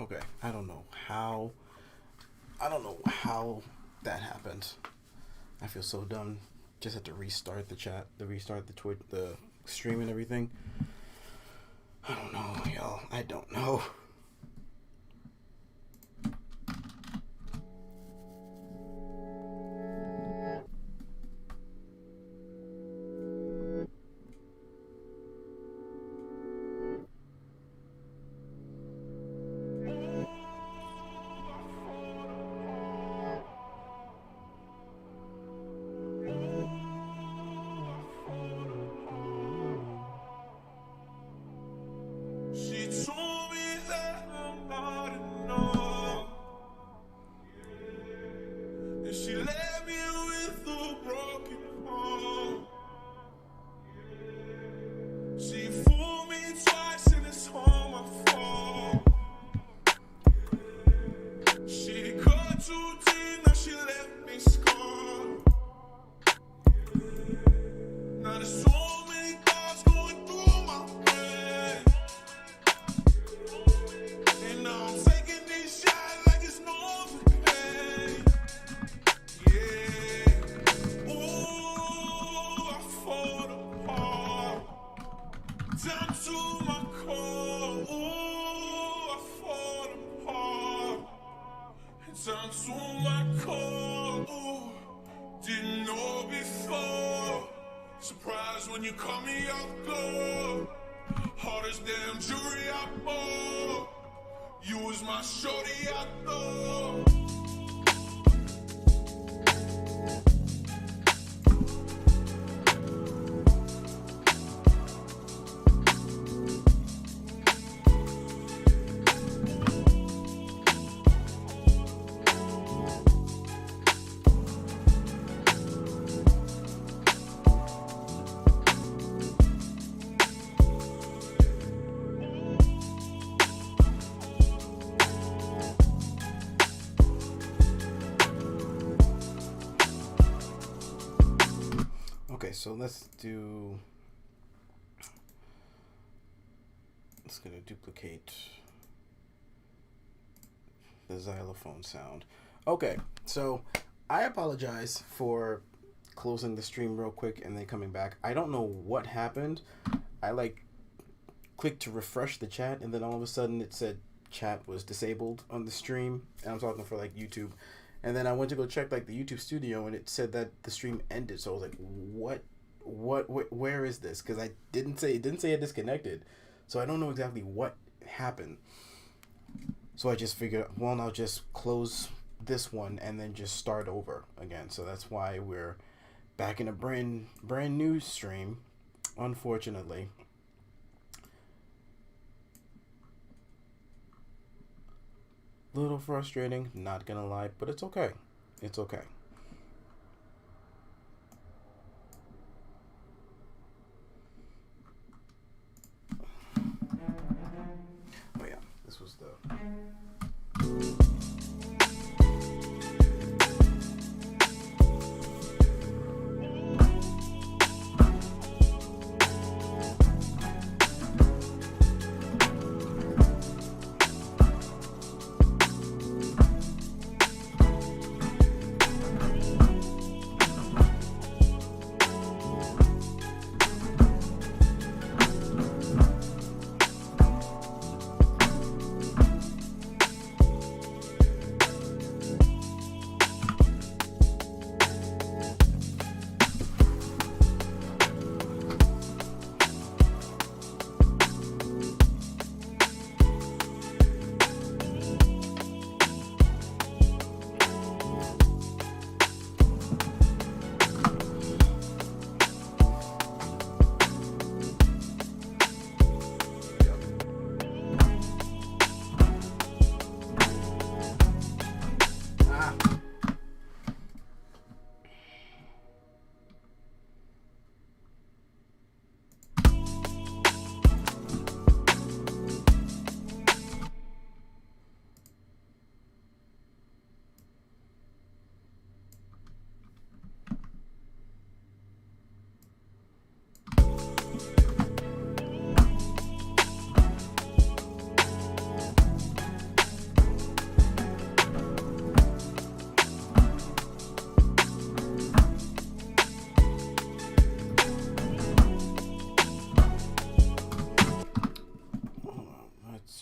Okay, I don't know how that happened. I feel so dumb. Just had to restart the chat, the restart the Twitch, the stream and everything. I don't know, y'all. I don't know. She told me that I'm not enough, and she left me with a broken heart. She fooled me twice and it's all my fault. She cut too deep, now she left me scarred. Now there's so many thoughts going through my head, and now I'm taking these shots like it's no pain. Yeah, ooh, I fall apart, down to my core. Ooh, I fall apart, down to my core. Ooh, didn't know before. Surprised when you caught me off guard. Hardest damn jury I bought. You was my shorty, I thought. Okay, so let's do. It's gonna duplicate the xylophone sound. Okay, so I apologize for closing the stream real quick and then coming back. I don't know what happened. I clicked to refresh the chat and then all of a sudden it said chat was disabled on the stream, and I'm talking for YouTube. And then I went to go check the YouTube studio and it said that the stream ended. So I was like, where is this? Because it didn't say it disconnected. So I don't know exactly what happened. So I just figured, well, I'll just close this one and then just start over again. So that's why we're back in a brand new stream, unfortunately. Little frustrating, not gonna lie, but it's okay. It's okay. Oh yeah, this was the.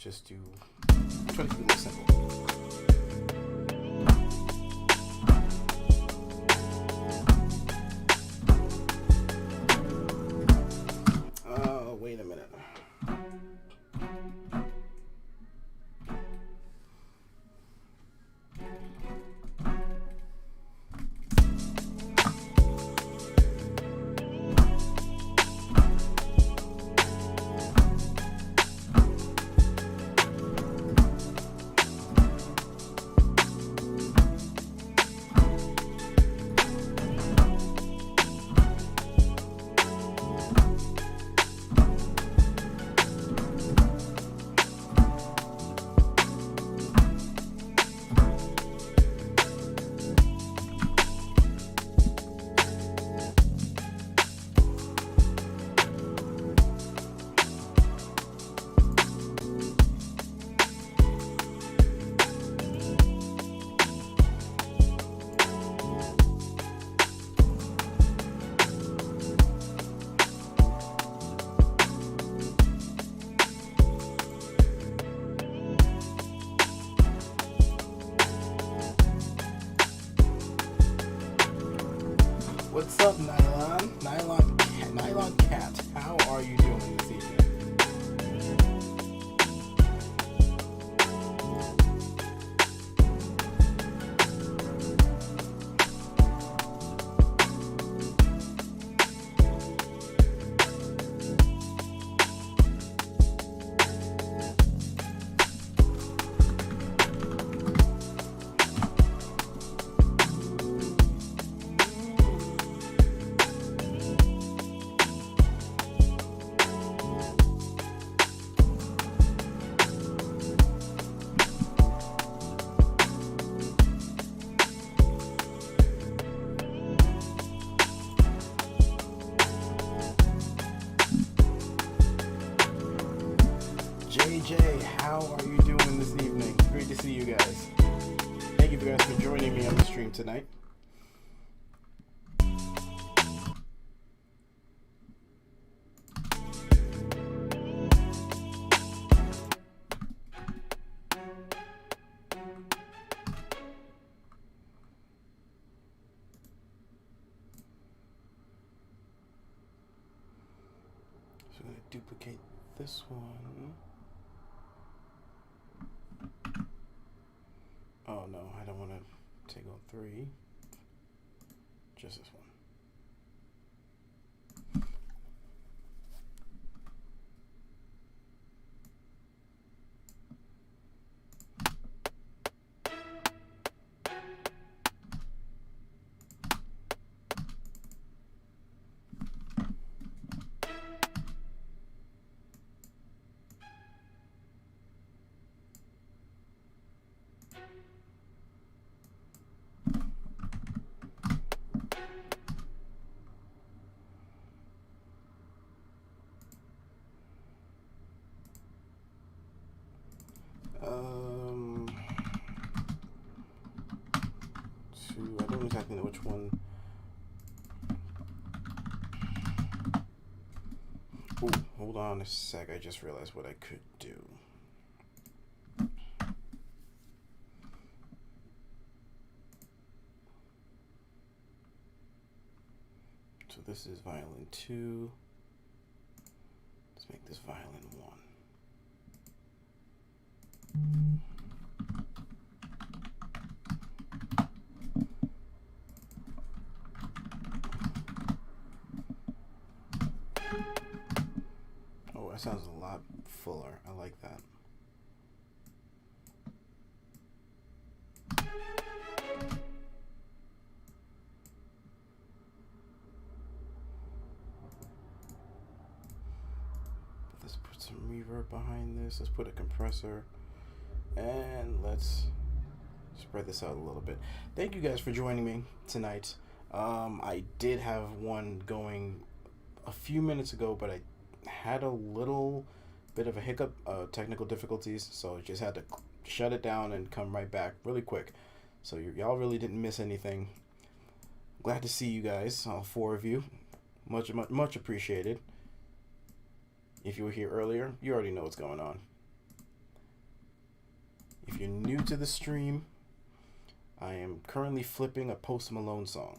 just to try to keep it a little simple. Wait a minute. What's up, Nylon? Nylon Cat. How are you doing this evening? JJ, how are you doing this evening? Great to see you guys. Thank you guys for joining me on the stream tonight. So I'm going to duplicate this one. Oh no, I don't want to take all three. Just this one. I don't exactly know which one. Oh, hold on a sec. I just realized what I could do. So this is violin 2. Let's make this violin 1. Oh, that sounds a lot fuller. I like that. Let's put some reverb behind this. Let's put a compressor. And let's spread this out a little bit. Thank you guys for joining me tonight. I did have one going a few minutes ago, but I had a little bit of a hiccup, technical difficulties, so I just had to shut it down and come right back really quick. So y'all really didn't miss anything. Glad to see you guys, all 4 of you. Much appreciated. If you were here earlier, you already know what's going on. If you're new to the stream, I am currently flipping a Post Malone song.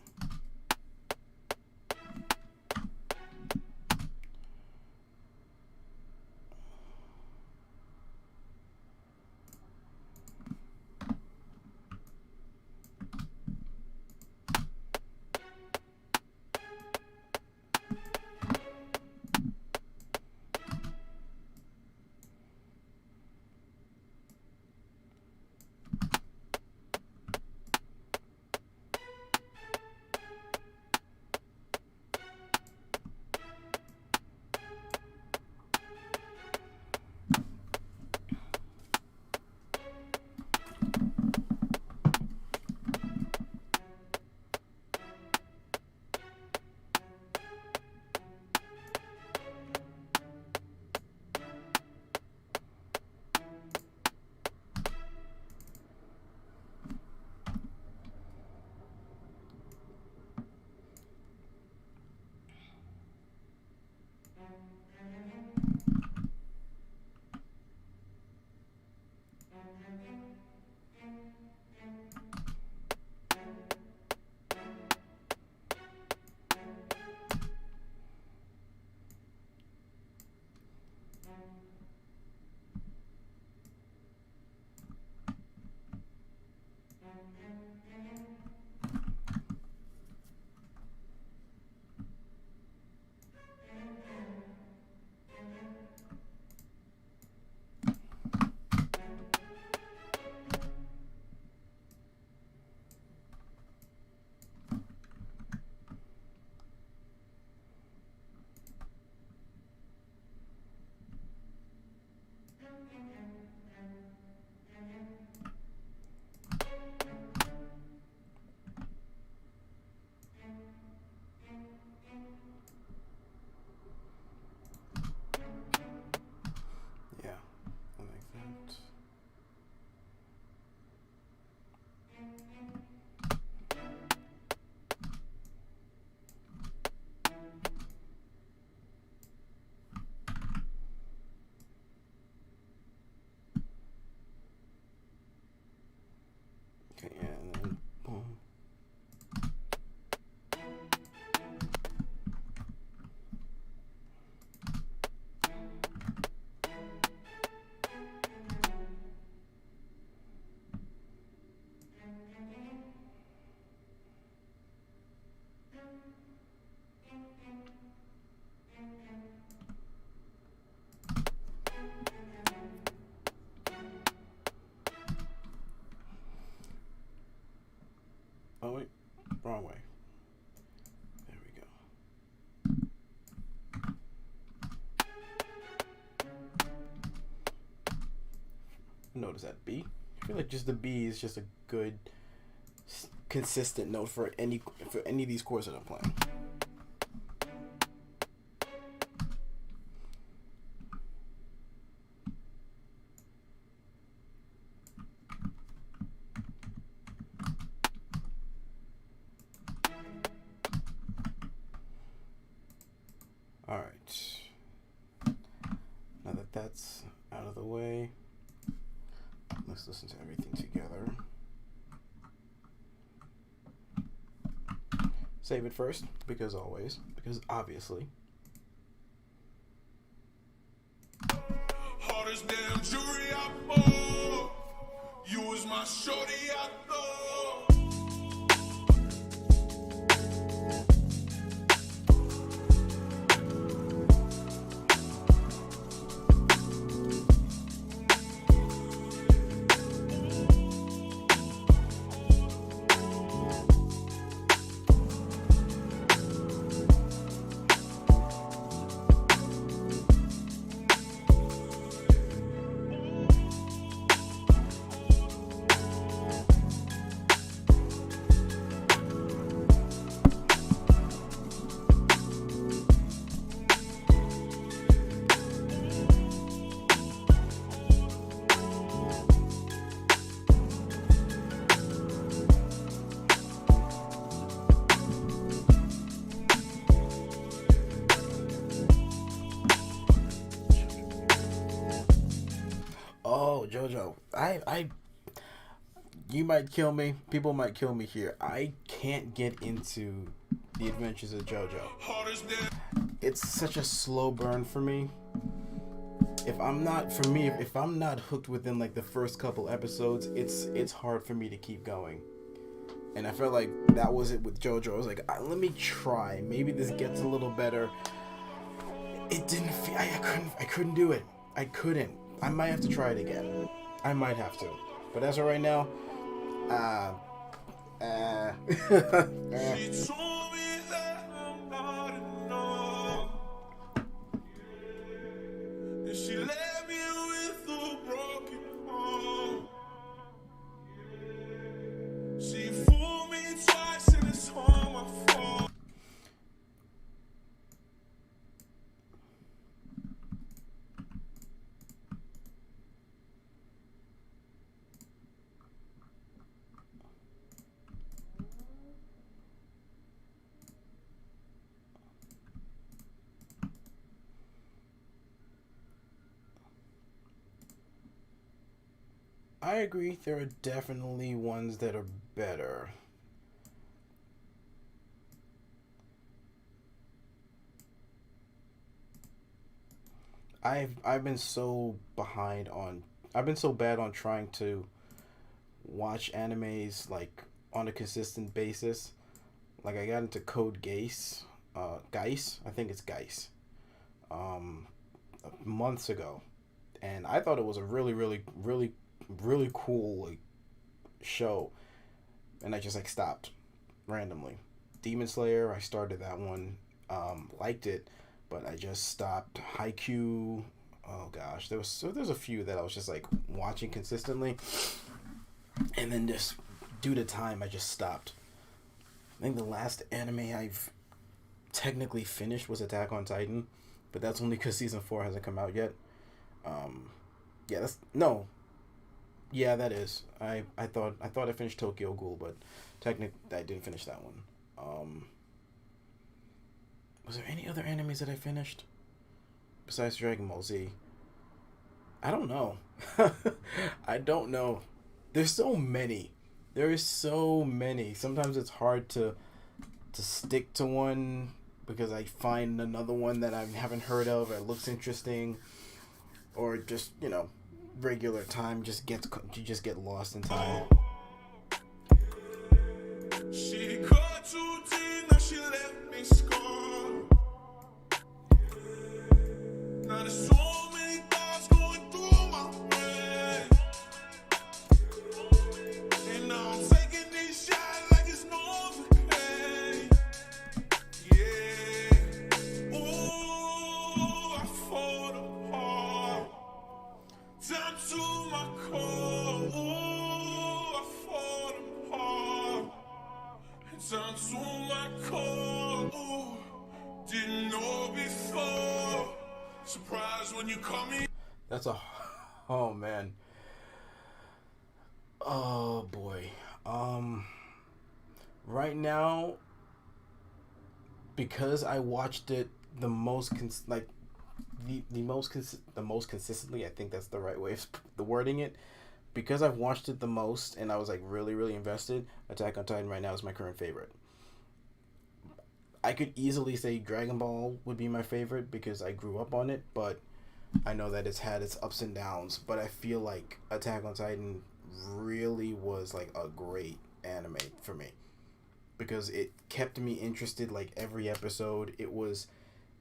Yeah, I like that. Okay, yeah, and then boom. Oh wait, wrong way. There we go. Notice that B. I feel like just the B is just a good, consistent note for any of these chords that I'm playing. All right. Now that that's out of the way, let's listen to everything together. Save it first, because obviously. Hardest damn jury I bought. You was my shorty, I thought. JoJo. I you might kill me. People might kill me here. I can't get into the Adventures of JoJo. Hard as that. It's such a slow burn for me. If I'm not if I'm not hooked within like the first couple episodes, it's hard for me to keep going. And I felt like that was it with JoJo. I was like, let me try. Maybe this gets a little better. It didn't feel. I couldn't do it. I couldn't. I might have to try it again. I might have to. But as of right now, She told me that I'm not enough. And she left me with a broken heart. She fooled me twice and it's all my fault. I agree. There are definitely ones that are better. I've been so behind on. I've been so bad on trying to watch animes like on a consistent basis. Like I got into Code Geass, Geass. I think it's Geass. Um, Months ago, and I thought it was a really cool like show, and I just like stopped randomly. Demon Slayer, I started that one, liked it, but I just stopped. Haikyuu, oh gosh, there's a few that I was just like watching consistently, and then just due to time, I just stopped. I think the last anime I've technically finished was Attack on Titan, but that's only because season 4 hasn't come out yet. Yeah, that's no. Yeah, that is. I thought I finished Tokyo Ghoul, but technically I didn't finish that one. Was there any other animes that I finished besides Dragon Ball Z? I don't know. I don't know. There's so many. There is so many. Sometimes it's hard to stick to one because I find another one that I haven't heard of or looks interesting, or just regular time you just get lost in time. She cut too deep, now she left me scarred. Now there's so many thoughts going through my brain. And now I'm taking these shots like it's Novocaine. Yeah. Ooh, I fall apart. Down to my core. Ooh, I fall apart. Down to my core. Ooh, didn't know before. Surprised when you call me. That's a oh man. Oh boy. Right now, because I watched it the most the most consistently, I think that's the right way of the wording it. Because I've watched it the most and I was like really invested, Attack on Titan right now is my current favorite. I could easily say Dragon Ball would be my favorite because I grew up on it, but I know that it's had its ups and downs, but I feel like Attack on Titan really was like a great anime for me because it kept me interested like every episode. It was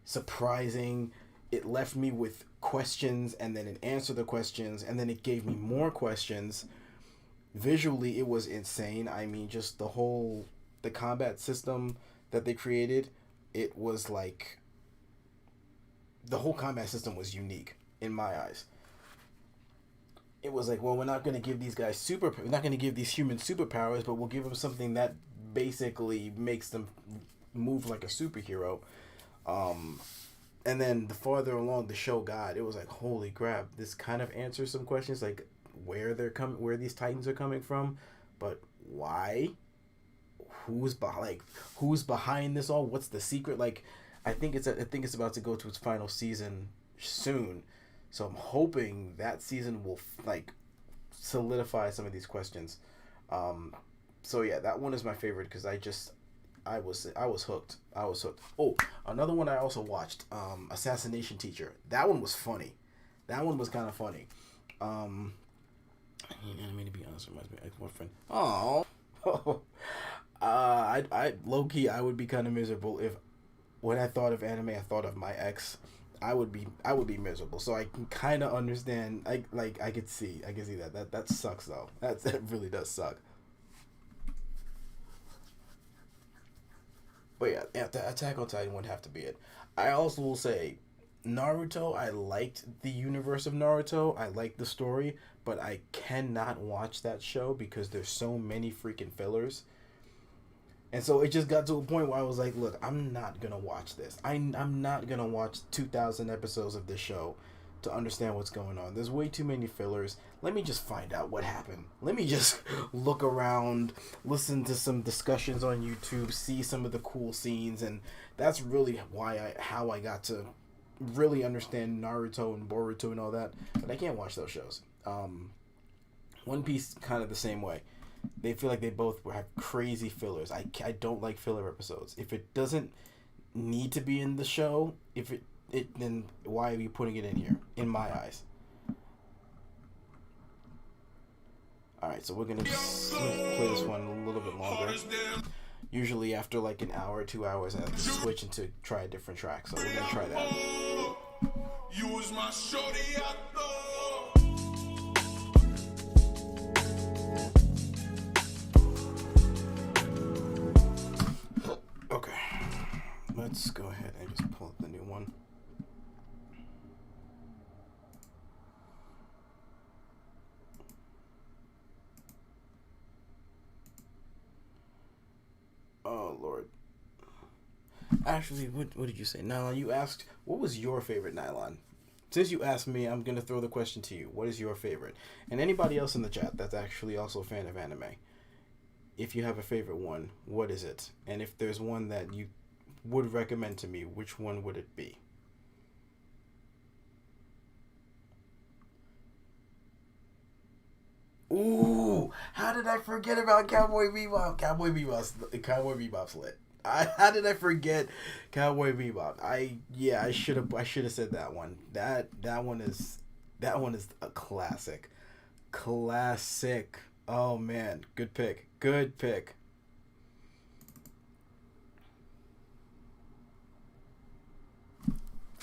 surprising. It left me with questions and then it answered the questions and then it gave me more questions. Visually, it was insane. I mean, just the combat system that they created, it was like the whole combat system was unique in my eyes. It was like, well, we're not going to give these guys we're not going to give these humans superpowers, but we'll give them something that basically makes them move like a superhero. And then the farther along the show got, it was like, holy crap, this kind of answers some questions like where these Titans are coming from, but why? Who's behind this all? What's the secret? Like, I think it's about to go to its final season soon, So I'm hoping that season will like solidify some of these questions. Um, so yeah, that one is my favorite because I was hooked. I was hooked. Oh, another one I also watched, Assassination Teacher. That one was funny. That one was kind of funny. Um, I mean, to be honest, reminds me of my friend. Oh, I low key, I would be kind of miserable if when I thought of anime, I thought of my ex. I would be miserable. So I can kind of understand. I can see that. That sucks though. That really does suck. But yeah, Attack on Titan would have to be it. I also will say, Naruto. I liked the universe of Naruto. I liked the story, but I cannot watch that show because there's so many freaking fillers. And so it just got to a point where I was like, look, I'm not going to watch this. I'm not going to watch 2,000 episodes of this show to understand what's going on. There's way too many fillers. Let me just find out what happened. Let me just look around, listen to some discussions on YouTube, see some of the cool scenes. And that's really how I got to really understand Naruto and Boruto and all that. But I can't watch those shows. One Piece, kind of the same way. They feel like they both have crazy fillers. I don't like filler episodes. If it doesn't need to be in the show, if it then why are you putting it in here? In my eyes. All right, so we're gonna just play this one a little bit longer. Usually after like an hour, 2 hours, I have to switch into try a different track. So we're gonna try that. You was my shorty, I thought. Okay, let's go ahead and just pull up the new one. Oh Lord. Actually, what did you say? Nylon, you asked what was your favorite Nylon? Since you asked me, I'm gonna throw the question to you. What is your favorite? And anybody else in the chat that's actually also a fan of anime. If you have a favorite one, what is it? And if there's one that you would recommend to me, which one would it be? Ooh, how did I forget about Cowboy Bebop? Cowboy Bebop's lit. How did I forget Cowboy Bebop? I should have said that one. That one is a classic. Classic. Oh man, good pick. Good pick.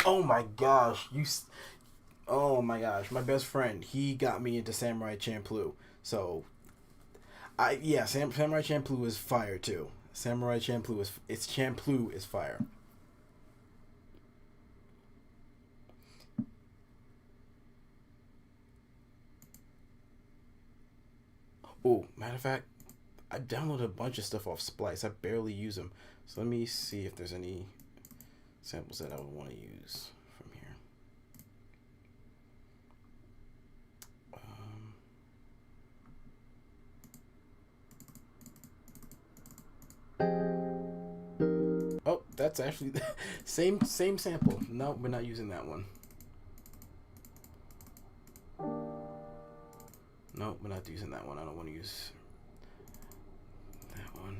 Oh my gosh, oh my gosh, my best friend, he got me into Samurai Champloo. So, Samurai Champloo is fire too. Champloo is fire. Oh, matter of fact, I downloaded a bunch of stuff off Splice. I barely use them. So let me see if there's any samples that I would want to use from here. Oh, that's actually the same sample. No, we're not using that one. No, we're not using that one. I don't want to use that one.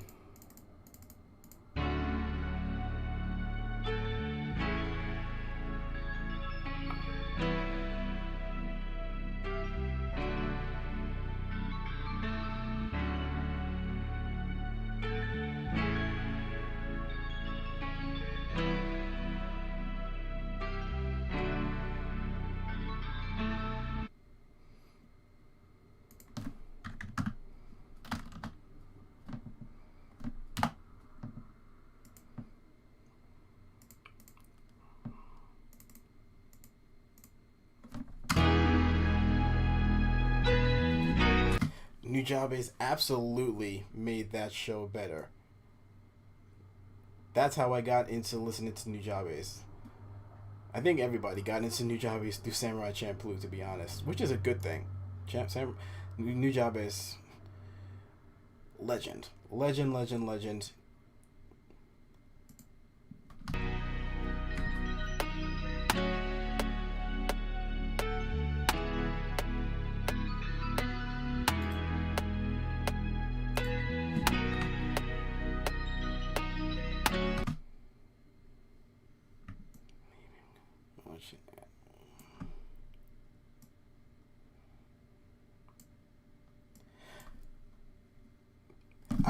Nujabes absolutely made that show better. That's how I got into listening to Nujabes. I think everybody got into Nujabes through Samurai Champloo, to be honest, which is a good thing. Nujabes, legend. Legend, legend, legend.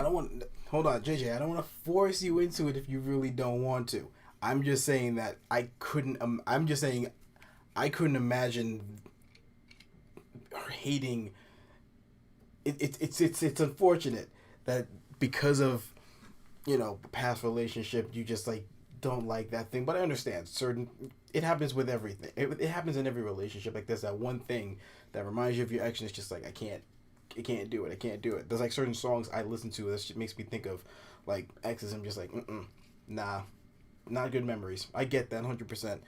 don't want. Hold on, JJ. I don't want to force you into it if you really don't want to. I'm just saying that I couldn't. I'm just saying I couldn't imagine her hating. It's unfortunate that because of past relationship you just like don't like that thing. But I understand certain. It happens with everything. It happens in every relationship. Like there's that one thing that reminds you of your ex, and it's just like I can't do it. I can't do it. There's like certain songs I listen to that shit makes me think of like exes. I'm just like, nah, not good memories. I get that 100%.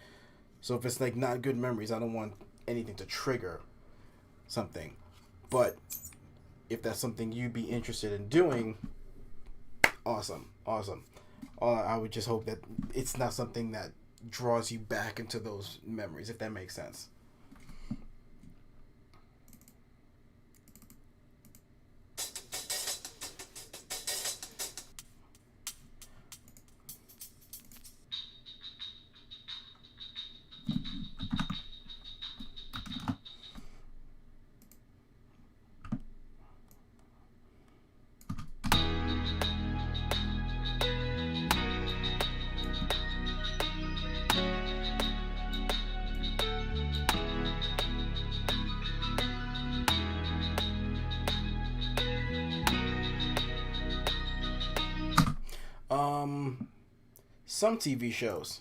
So if it's like not good memories, I don't want anything to trigger something. But if that's something you'd be interested in doing, awesome. I would just hope that it's not something that draws you back into those memories, if that makes sense. Some TV shows.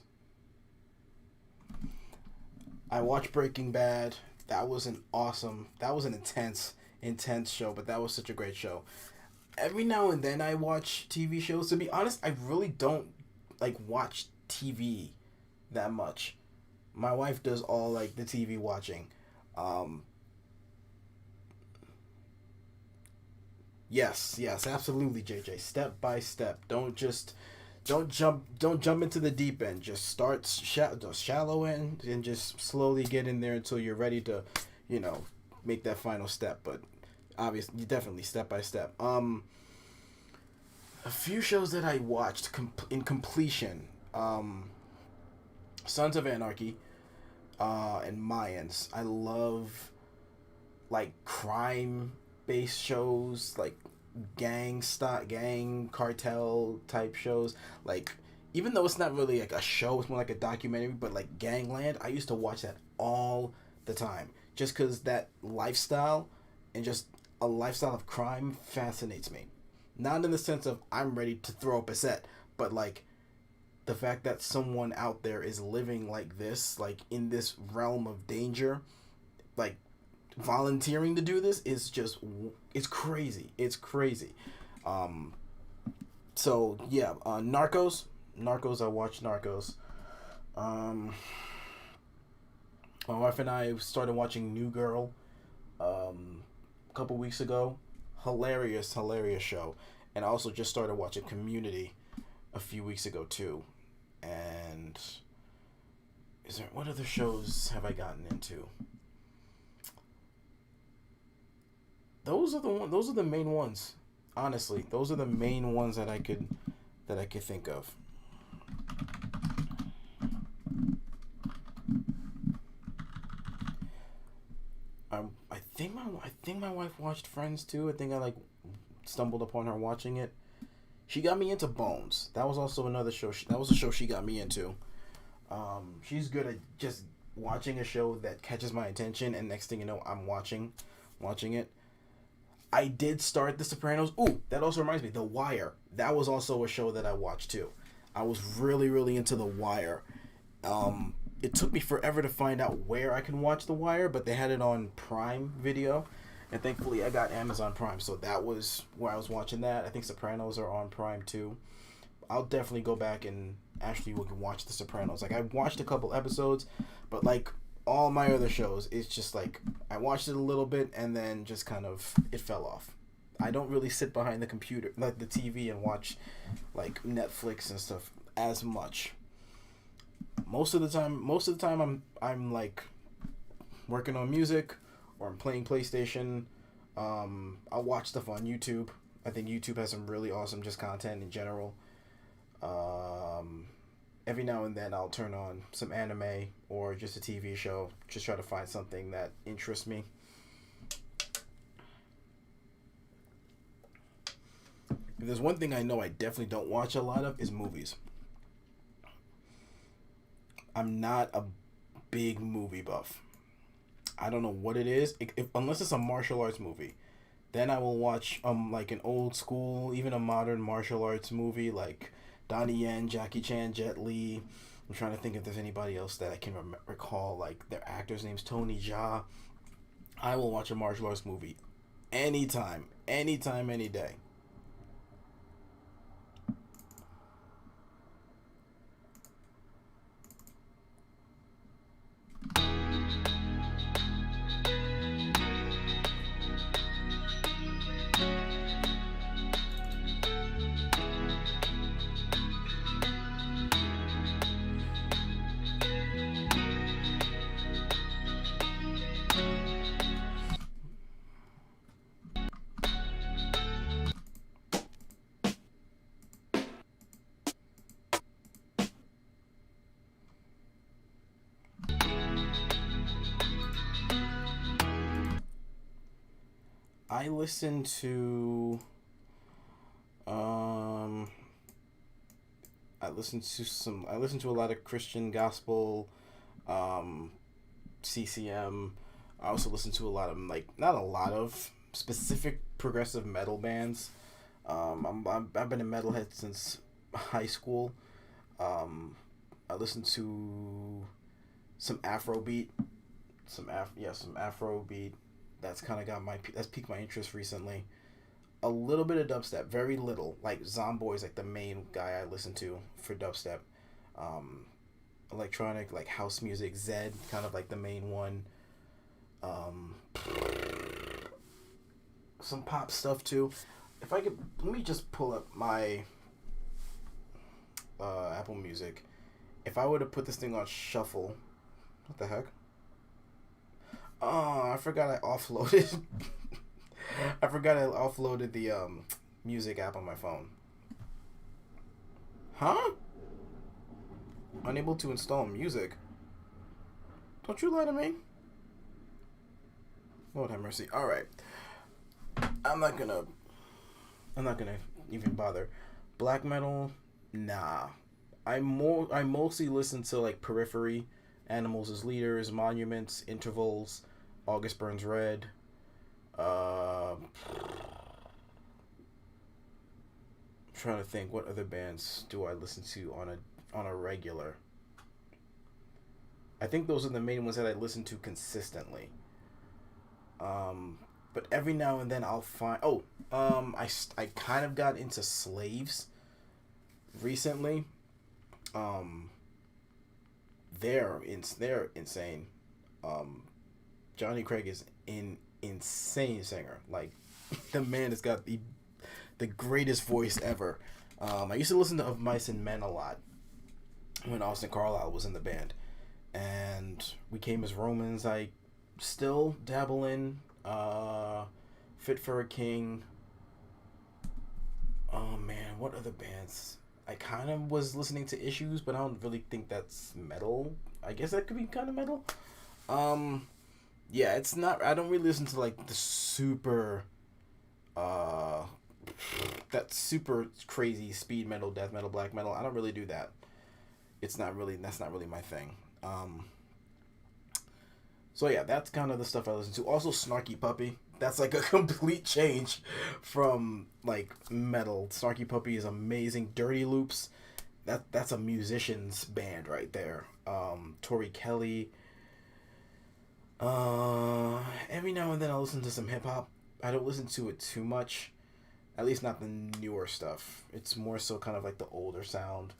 I watched Breaking Bad. That was an intense show, but that was such a great show. Every now and then I watch TV shows. To be honest, I really don't like watch TV that much. My wife does all like the TV watching. Um, yes, absolutely, JJ. Step by step. Don't jump into the deep end. Just start shallow end and just slowly get in there until you're ready to, you know, make that final step. But obviously, definitely step by step. A few shows that I watched in completion. Sons of Anarchy, and Mayans. I love like crime based shows, like gang cartel type shows. Like even though it's not really like a show, it's more like a documentary. But like Gangland, I used to watch that all the time, just because that lifestyle and just a lifestyle of crime fascinates me. Not in the sense of I'm ready to throw up a set, but like the fact that someone out there is living like this, like in this realm of danger, like volunteering to do this is just it's crazy. It's crazy. Um, so yeah, Narcos. I watched Narcos. Um, my wife and I started watching New Girl. A couple weeks ago. Hilarious show. And I also just started watching Community a few weeks ago too. And what other shows have I gotten into? Those are the main ones. Honestly, those are the main ones that I could think of. I think my wife watched Friends too. I think I like stumbled upon her watching it. She got me into Bones. That was also another show. That was a show she got me into. She's good at just watching a show that catches my attention, and next thing you know, I'm watching it. I did start The Sopranos. Ooh, that also reminds me, The Wire. That was also a show that I watched too. I was really into The Wire. It took me forever to find out where I can watch The Wire, but they had it on Prime Video, and thankfully I got Amazon Prime, so that was where I was watching that. I think Sopranos are on Prime too. I'll definitely go back and actually watch The Sopranos. Like I watched a couple episodes, but like all my other shows, it's just like I watched it a little bit and then just kind of it fell off. I don't really sit behind the computer, like the TV, and watch like Netflix and stuff as much. Most of the time, I'm like working on music or I'm playing PlayStation. I'll watch stuff on YouTube. I think YouTube has some really awesome just content in general. Every now and then I'll turn on some anime or just a TV show. Just try to find something that interests me. If there's one thing I know I definitely don't watch a lot of is movies. I'm not a big movie buff. I don't know what it is, unless it's a martial arts movie. Then I will watch like an old school, even a modern martial arts movie like Donnie Yen, Jackie Chan, Jet Li. I'm trying to think if there's anybody else that I can recall, like their actor's name's Tony Jaa. I will watch a martial arts movie anytime, anytime, any day. I listen to um I listen to a lot of Christian gospel, um CCM. I also listen to a lot of, like, not a lot of specific progressive metal bands. I've been a metalhead since high school. I listen to some Afrobeat, some Afrobeat. That's kind of got that's piqued my interest recently. A little bit of dubstep, very little. Like Zomboy is like the main guy I listen to for dubstep. Um, Electronic, like house music, Zed, kind of like the main one. Um, some pop stuff too. If I could, let me just pull up my Apple Music. If I were to put this thing on shuffle, what the heck? Oh, I forgot I offloaded. I forgot I offloaded the music app on my phone. Huh? Unable to install music. Don't you lie to me. Lord have mercy. All right. I'm not gonna even bother. Black metal, nah. I mostly listen to like Periphery, Animals as Leaders, Monuments, Intervals, August Burns Red. Trying to think what other bands do I listen to on a regular. I think those are the main ones that I listen to consistently. But every now and then I'll find. I kind of got into Slaves recently. Um, they're insane. Johnny Craig is an insane singer. Like, the man has got the greatest voice ever. I used to listen to Of Mice and Men a lot when Austin Carlisle was in the band, and We Came as Romans. I still dabble in. Fit for a King. Oh man, what other bands? I kind of was listening to Issues, but I don't really think that's metal. I guess that could be kind of metal. Yeah, it's not. I don't really listen to like the super, that super crazy speed metal, death metal, black metal. I don't really do that. That's not really my thing. So yeah, that's kind of the stuff I listen to. Also, Snarky Puppy. That's like a complete change from like metal. Snarky Puppy is amazing. Dirty Loops, that's a musician's band right there. Tori Kelly. Every now and then I listen to some hip hop. I don't listen to it too much. At least not the newer stuff. It's more so kind of like the older sound.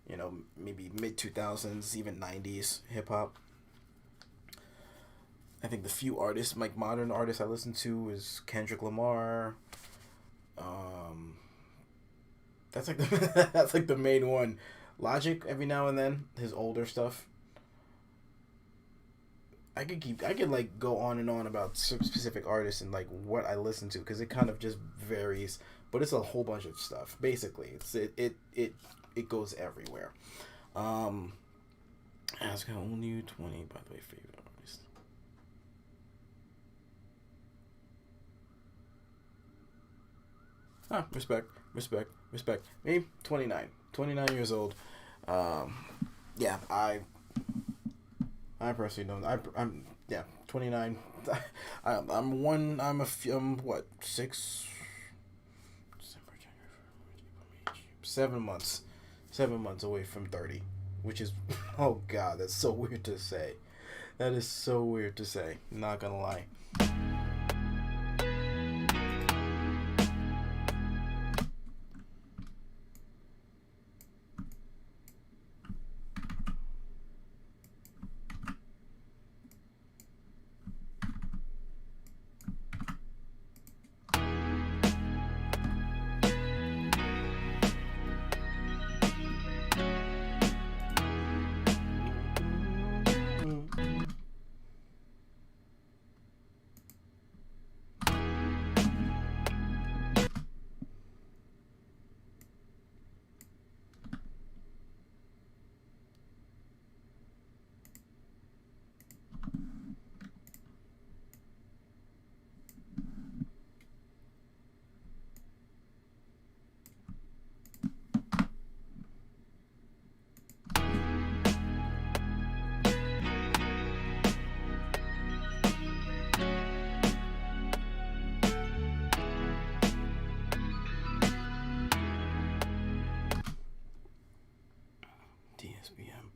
You know, maybe mid 2000s, even 90s hip hop. I think the few artists, like modern artists I listen to, is Kendrick Lamar. That's like that's like the main one. Logic every now and then, his older stuff. I could like go on and on about specific artists and like what I listen to, because it kind of just varies, but it's a whole bunch of stuff. Basically, it goes everywhere. Ask how old you 20, by the way, favorite artist. Respect, respect, respect. Me, 29. 29 years old. Um, yeah, I personally don't. I'm yeah, 29. I'm what, 7 months, 7 months away from 30, which is, oh god, that's so weird to say. That is so weird to say. Not gonna lie. DSBM.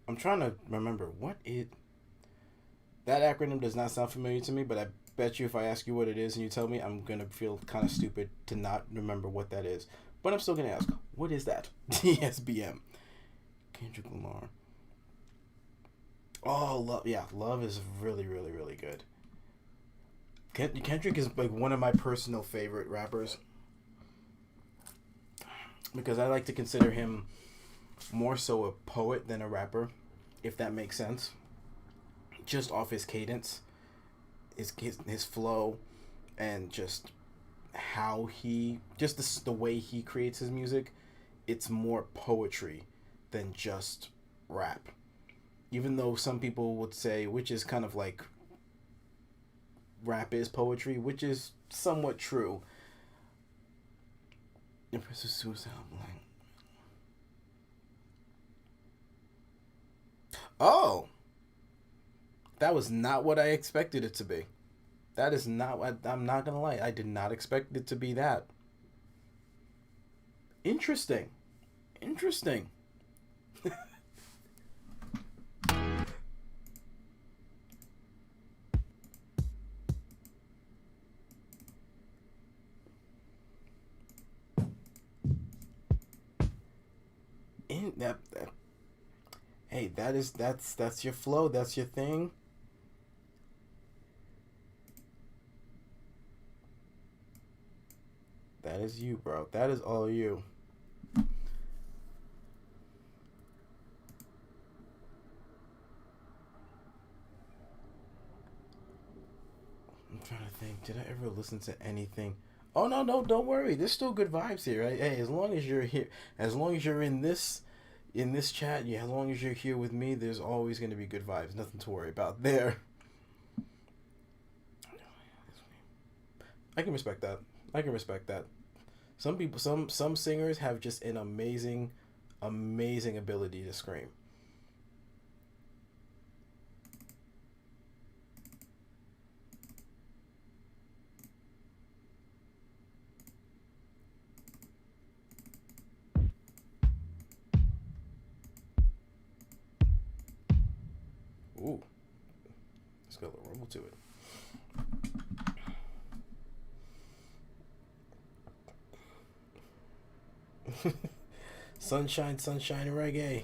I'm trying to remember what it. That acronym does not sound familiar to me, but I bet you if I ask you what it is and you tell me, I'm gonna feel kind of stupid to not remember what that is. But I'm still gonna ask, what is that? DSBM. Kendrick Lamar. Oh, love. Yeah, love is really, really, really good. Kendrick is like one of my personal favorite rappers because I like to consider him more so a poet than a rapper, if that makes sense. Just off his cadence, his flow, and just how he just the way he creates his music, it's more poetry than just rap. Even though some people would say, which is kind of like rap is poetry, which is somewhat true. Impressive suicide blank. Oh, that was not what I expected it to be. That is not. I'm not gonna lie. I did not expect it to be that. Interesting. Interesting. In that. Hey, that's your flow. That's your thing. That is you, bro. That is all you. I'm trying to think. Did I ever listen to anything? Oh no, no, don't worry. There's still good vibes here. Right? Hey, as long as you're here, as long as you're in this chat, yeah, as long as you're here with me, there's always going to be good vibes. Nothing to worry about there. I can respect that. I can respect that. Some people, some singers have just an amazing, amazing ability to scream. Ooh, it's got a little rumble to it. Sunshine, sunshine, reggae.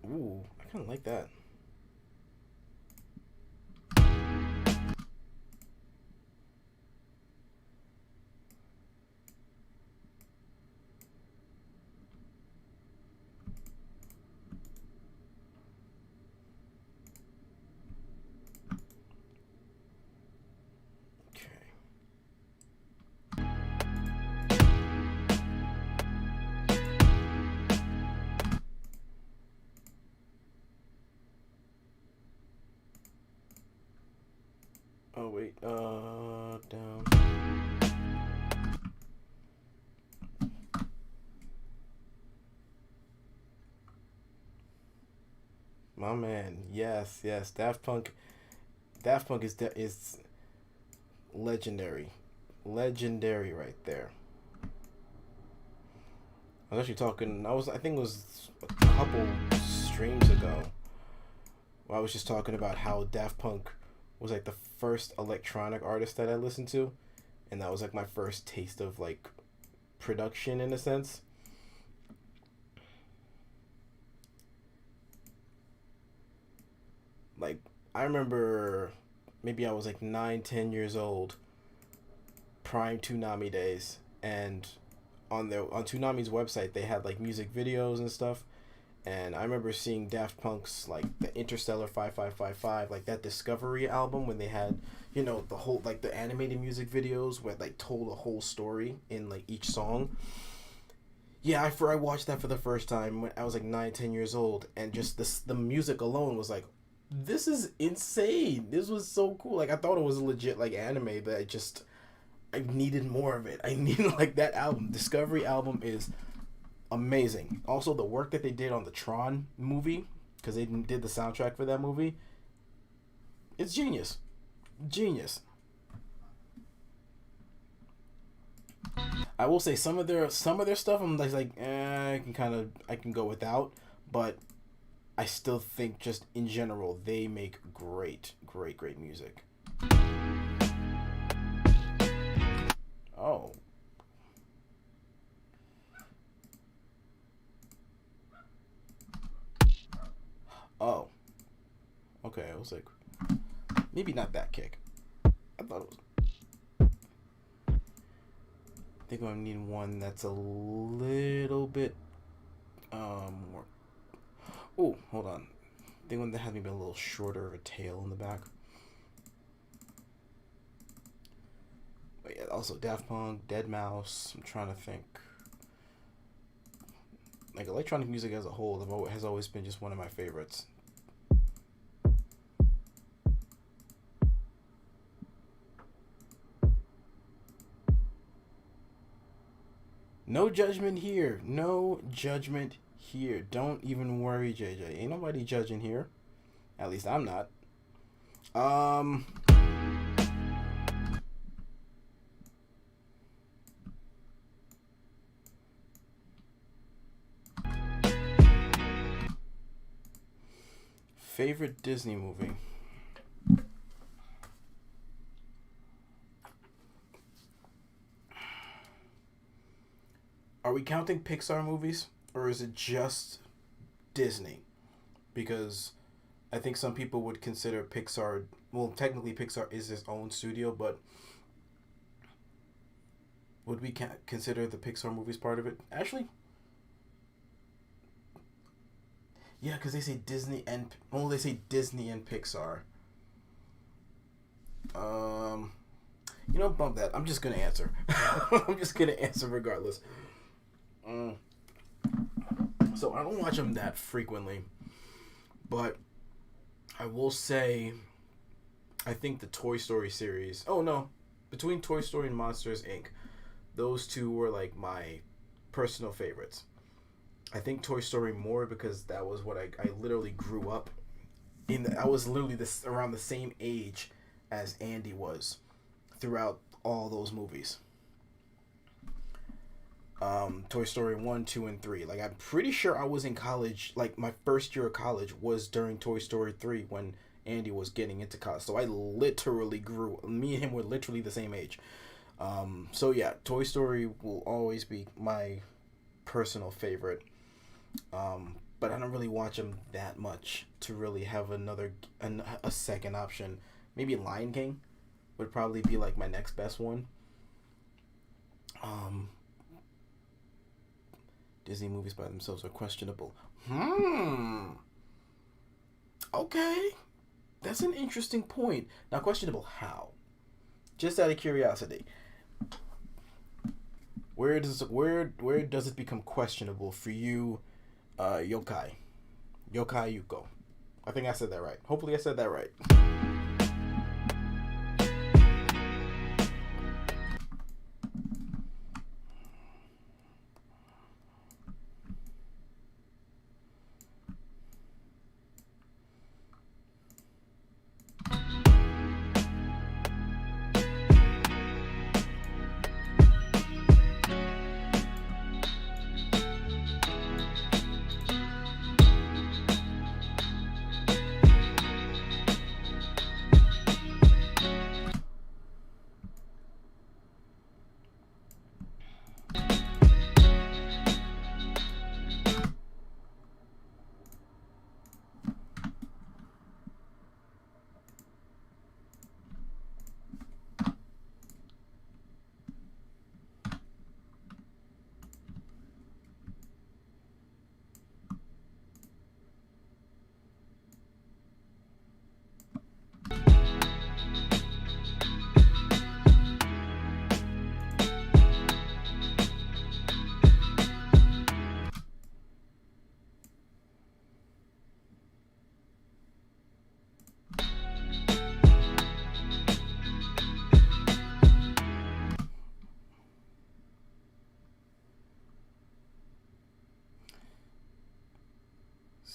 Ooh, I kind of like that. Okay. wait. Down. My man, yes, yes. Daft Punk. Daft Punk is legendary, legendary right there. I was actually talking. I think it was a couple streams ago. Where I was just talking about how Daft Punk was like the first electronic artist that I listened to, and that was like my first taste of like production in a sense. Like I remember, maybe I was like 9, 10 years old, prime Toonami days, and on Toonami's website they had like music videos and stuff, and I remember seeing Daft Punk's like the Interstellar 5555, like that Discovery album when they had, the whole like the animated music videos where like told a whole story in like each song. Yeah, I watched that for the first time when I was like 9, 10 years old, and just the music alone was like, this is insane. This was so cool. Like I thought it was legit like anime, but I needed more of it. I needed like that album. Discovery album is amazing. Also, the work that they did on the Tron movie, because they did the soundtrack for that movie, it's genius. Genius. I will say some of their stuff I'm like I can go without, but I still think just in general they make great music. Oh. Oh. Okay, I was like, maybe not that kick. I thought it was. I think I'm gonna need one that's a little bit more. Oh, hold on. I think one that has maybe a little shorter of a tail in the back. But yeah, also Daft Punk, Deadmau5. I'm trying to think. Like electronic music as a whole has always been just one of my favorites. No judgment here. No judgment here. Don't even worry, JJ. Ain't nobody judging here. At least I'm not. Favorite Disney movie? Are we counting Pixar movies, or is it just Disney? Because I think some people would consider Pixar, well, technically Pixar is its own studio, but would we consider the Pixar movies part of it? Actually, yeah, because they say Disney and, well, they say Disney and Pixar. Bump that. I'm just gonna answer. I'm just gonna answer regardless. So I don't watch them that frequently, but I will say, I think the Toy Story series. Oh no, between Toy Story and Monsters Inc., those two were like my personal favorites. I think Toy Story more because that was what I literally grew up in. I was literally around the same age as Andy was throughout all those movies. Toy Story 1, 2, and 3. Like, I'm pretty sure I was in college, like, my first year of college was during Toy Story 3 when Andy was getting into college. So I literally grew, me and him were literally the same age. So yeah, Toy Story will always be my personal favorite. But I don't really watch them that much to really have a second option. Maybe Lion King would probably be like my next best one. Disney movies by themselves are questionable. Okay. That's an interesting point. Now, questionable how? Just out of curiosity. Where does it become questionable for you, Yokai Yuko? I think I said that right. Hopefully I said that right.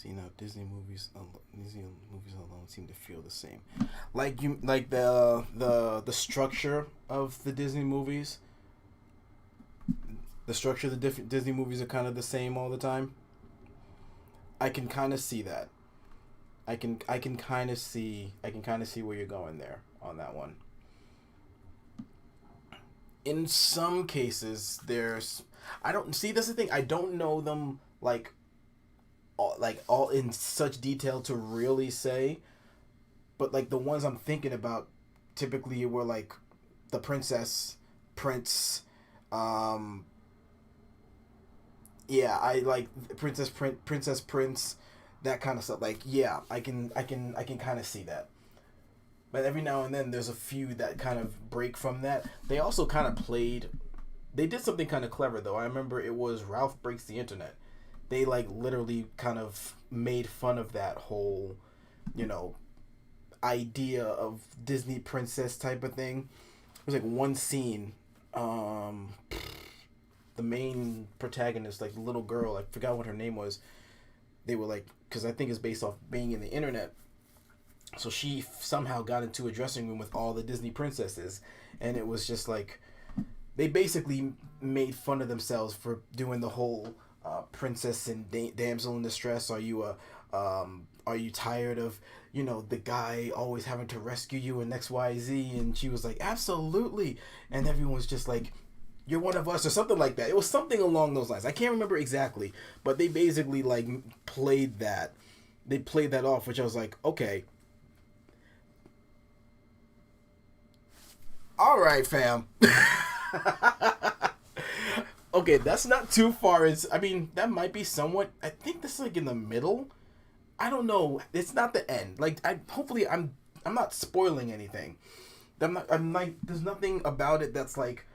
See now, Disney movies alone seem to feel the same. Like the structure of the Disney movies. The structure of the different Disney movies are kind of the same all the time. I can kind of see that. I can kind of see where you're going there on that one. In some cases, there's I don't see that's the thing. I don't know them all in such detail to really say, but like the ones I'm thinking about, typically were like the princess, prince, yeah, I like princess, prince, that kind of stuff. Like, yeah, I can kind of see that. But every now and then, there's a few that kind of break from that. They also kind of played. They did something kind of clever though. I remember it was Ralph Breaks the Internet. They like literally kind of made fun of that whole, you know, idea of Disney princess type of thing. It was like one scene. The main protagonist, like the little girl, I forgot what her name was. They were like, because I think it's based off being in the internet. So she somehow got into a dressing room with all the Disney princesses, and it was just like they basically made fun of themselves for doing the whole princess and damsel in distress. Are you tired of the guy always having to rescue you and XYZ? And she was like, absolutely, and everyone was just like, you're one of us, or something like that. It was something along those lines. I can't remember exactly, but they basically like played that. They played that off, which I was like, okay. All right, fam. Okay, that's not too far. I mean, that might be somewhat. I think this is like in the middle. I don't know. It's not the end. Like, hopefully I'm not spoiling anything. I'm like. There's nothing about it that's like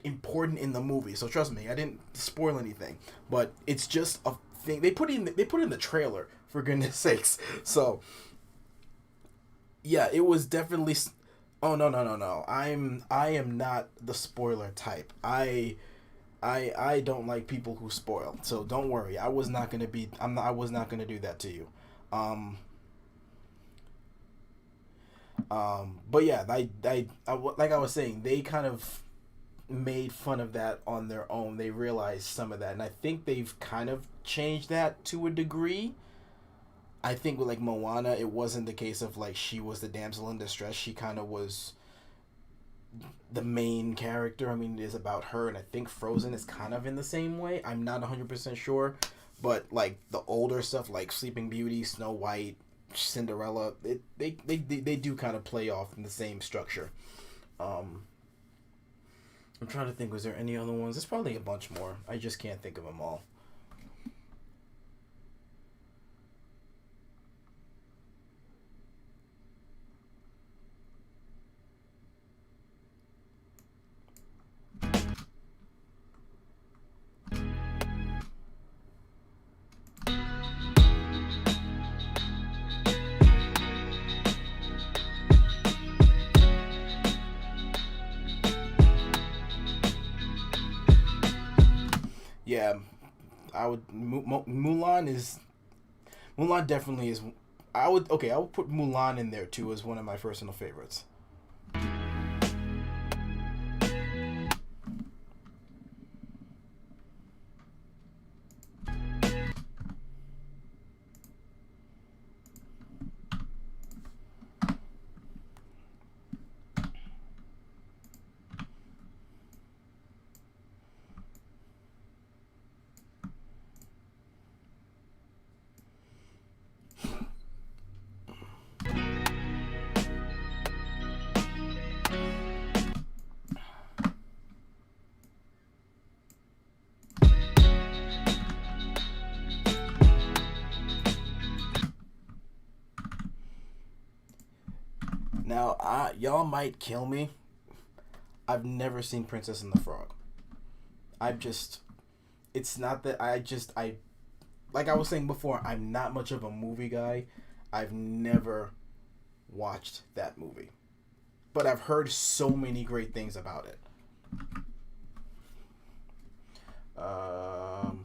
important in the movie. So trust me, I didn't spoil anything. But it's just a thing they put in the trailer, for goodness sakes. So yeah, it was definitely. Oh no. I am not the spoiler type. I don't like people who spoil. So don't worry. I was not gonna do that to you. But yeah, I like I was saying, they kind of made fun of that on their own. They realized some of that, and I think they've kind of changed that to a degree. I think with like Moana, it wasn't the case of like she was the damsel in distress. She kind of was the main character. I mean, it is about her, and I think Frozen is kind of in the same way. I'm not 100% sure, but like the older stuff like Sleeping Beauty, Snow White, Cinderella, they do kind of play off in the same structure. I'm trying to think, was there any other ones? There's probably a bunch more. I just can't think of them all. Yeah, I would. Mulan definitely is. I would put Mulan in there too as one of my personal favorites. Now, y'all might kill me. I've never seen Princess and the Frog. I've just, it's not that I like I was saying before, I'm not much of a movie guy. I've never watched that movie, but I've heard so many great things about it. Um,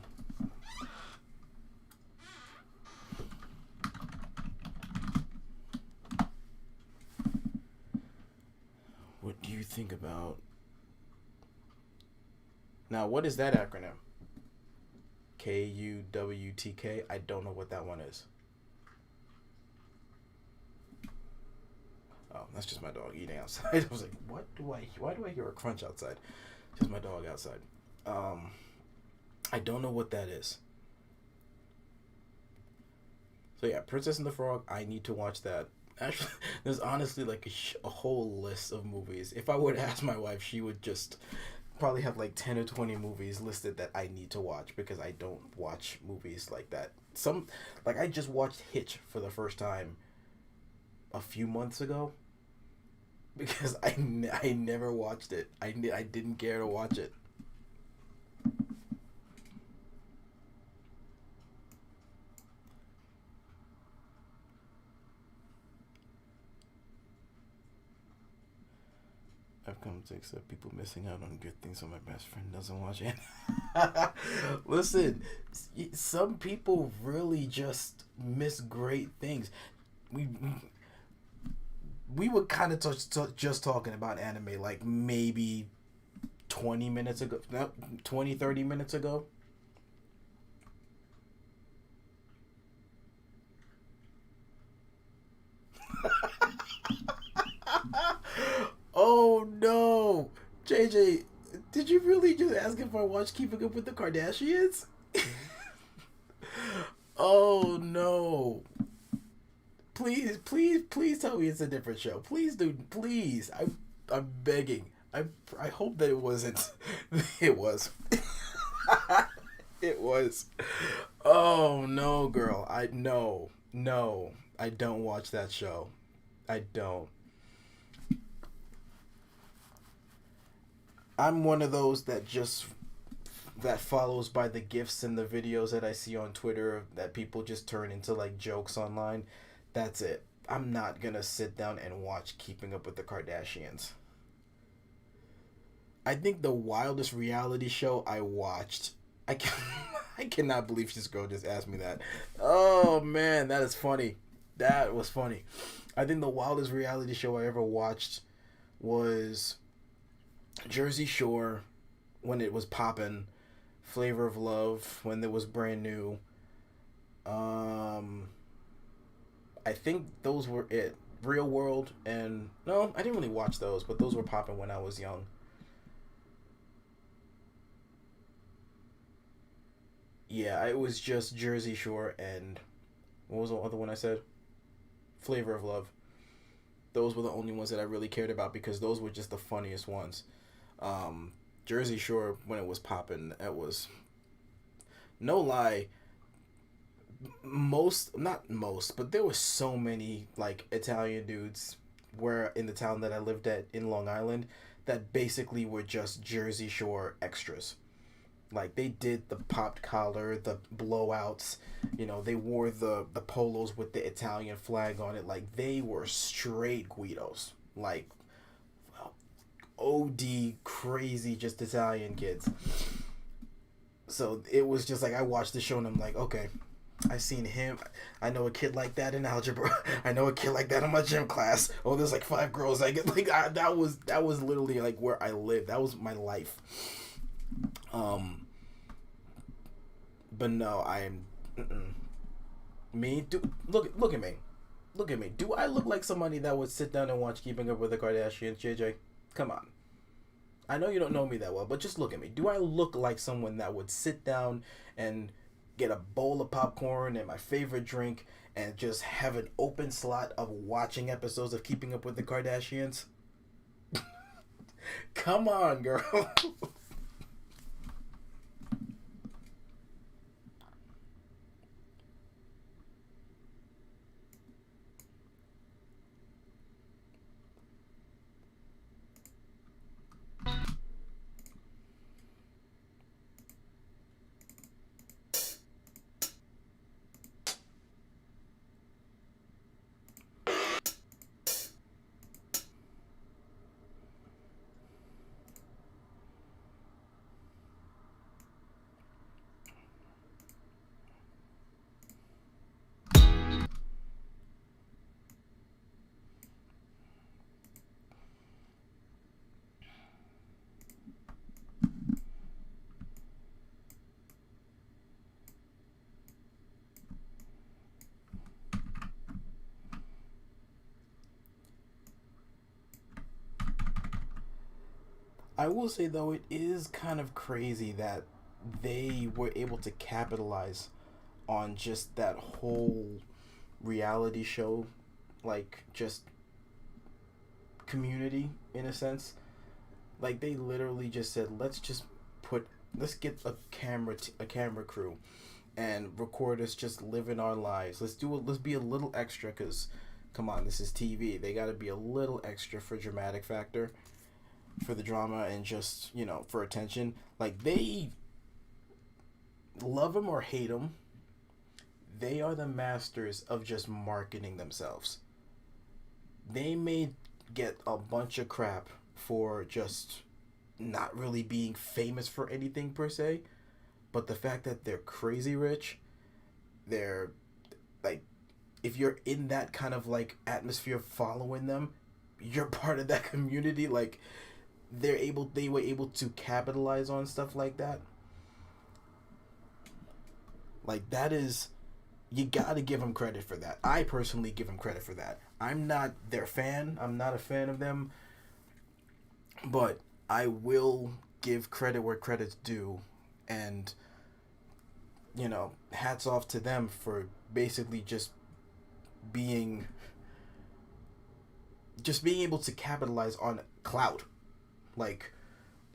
think about. Now, what is that acronym? KUWTK? I don't know what that one is. Oh, that's just my dog eating outside. I was like, why do I hear a crunch outside? Just my dog outside. I don't know what that is. So yeah, Princess and the Frog, I need to watch that. Actually, there's honestly like a whole list of movies. If I were to ask my wife, she would just probably have like 10 or 20 movies listed that I need to watch because I don't watch movies like that. Like I just watched Hitch for the first time a few months ago because I never watched it. I didn't care to watch it. I've come to accept people missing out on good things when my best friend doesn't watch it. Listen, some people really just miss great things. We were kind of just talking about anime like maybe 20 minutes ago, 20, 30 minutes ago. Oh no, JJ, did you really just ask if I watched Keeping Up with the Kardashians? Oh no. Please tell me it's a different show. Please do, please. I'm begging. I hope that it wasn't. It was. It was. Oh no, girl. No. I don't watch that show. I don't. I'm one of those that follows by the gifs and the videos that I see on Twitter that people just turn into like jokes online. That's it. I'm not gonna sit down and watch Keeping Up with the Kardashians. I think the wildest reality show I watched. I can, I cannot believe this girl just asked me that. Oh man, that is funny. That was funny. I think the wildest reality show I ever watched was Jersey Shore when it was poppin', Flavor of Love when it was brand new. I think those were it. Real World and no, I didn't really watch those, but those were popping when I was young. Yeah, it was just Jersey Shore and what was the other one I said? Flavor of Love. Those were the only ones that I really cared about because those were just the funniest ones. Um, Jersey Shore when it was popping, it was no lie. Not most, but there were so many like Italian dudes where in the town that I lived at in Long Island that basically were just Jersey Shore extras. Like they did the popped collar, the blowouts, they wore the polos with the Italian flag on it. Like they were straight Guidos. Like OD crazy just Italian kids. So it was just like I watched the show and I'm like, okay, I seen him. I know a kid like that in algebra. I know a kid like that in my gym class. Oh, there's like 5 girls. That was literally like where I lived. That was my life. But no, I'm me. Look at me, look at me. Do I look like somebody that would sit down and watch Keeping Up with the Kardashians, JJ? Come on. I know you don't know me that well, but just look at me. Do I look like someone that would sit down and get a bowl of popcorn and my favorite drink and just have an open slot of watching episodes of Keeping Up with the Kardashians? Come on, girl. I will say though, it is kind of crazy that they were able to capitalize on just that whole reality show, like just community in a sense. Like they literally just said, let's get a camera crew and record us just living our lives. Let's be a little extra because, come on, this is TV. They got to be a little extra for dramatic factor, for the drama, and just for attention. Like they love them or hate them, they are the masters of just marketing themselves. They may get a bunch of crap for just not really being famous for anything per se, but the fact that they're crazy rich, they're like, if you're in that kind of like atmosphere following them, you're part of that community. Like they were able to capitalize on stuff like that. Like that is, you gotta give them credit for that. I personally give them credit for that. I'm not their fan. I'm not a fan of them, but I will give credit where credit's due, and hats off to them for basically just being able to capitalize on clout. Like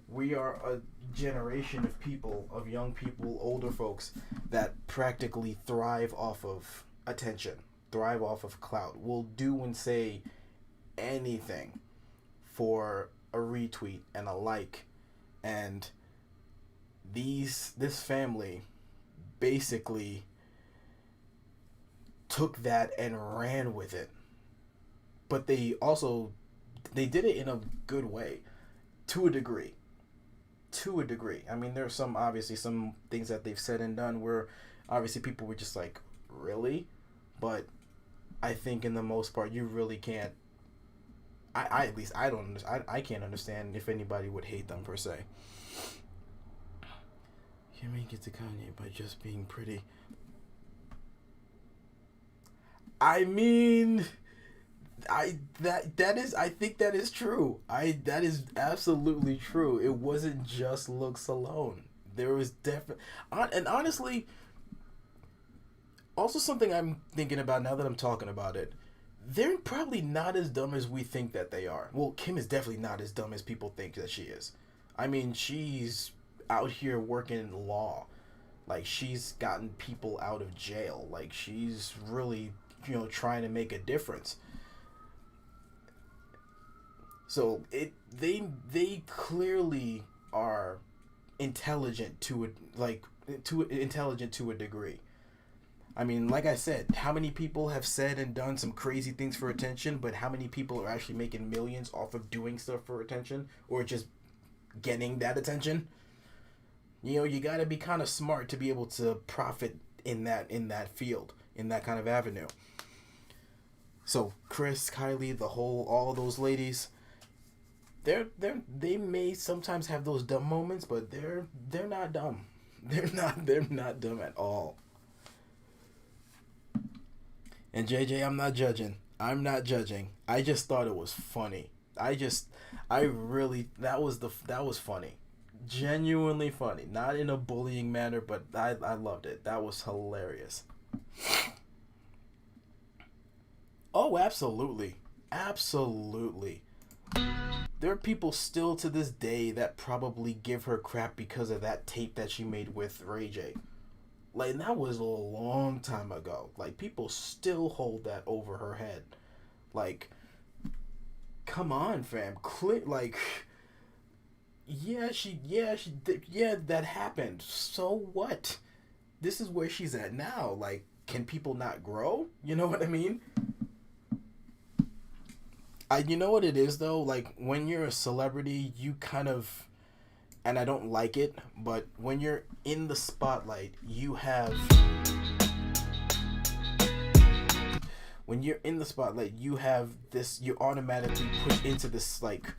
we are a generation of people, of young people, older folks that practically thrive off of attention, thrive off of clout. Will do and say anything for a retweet and a like. And this family basically took that and ran with it. But they did it in a good way, to a degree. I mean, there's some things that they've said and done where obviously people were just like, really? But I think in the most part, you really can't. At least I don't. I can't understand if anybody would hate them per se. You make it to Kanye by just being pretty. I mean, I think that is true. That is absolutely true. It wasn't just looks alone. There was definitely, and honestly, also something I'm thinking about now that I'm talking about it. They're probably not as dumb as we think that they are. Well, Kim is definitely not as dumb as people think that she is. I mean, she's out here working in law. Like, she's gotten people out of jail. Like, she's really, trying to make a difference. So they clearly are intelligent to a degree. I mean, like I said, how many people have said and done some crazy things for attention, but how many people are actually making millions off of doing stuff for attention or just getting that attention? You got to be kind of smart to be able to profit in that field, in that kind of avenue. So Kris, Kylie, all those ladies, they may sometimes have those dumb moments, but they're not dumb. They're not dumb at all. And JJ, I'm not judging. I just thought it was funny. That was funny. Genuinely funny. Not in a bullying manner, but I loved it. That was hilarious. Oh, absolutely. Absolutely. There are people still to this day that probably give her crap because of that tape that she made with Ray J. Like, that was a long time ago. Like, people still hold that over her head. Like, come on, fam. Yeah, that happened. So what? This is where she's at now. Like, can people not grow? You know what I mean? You know what it is, though? Like, when you're a celebrity, you kind of... And I don't like it, but when you're in the spotlight, you have... When you're in the spotlight, you have this... You're automatically put into this, like...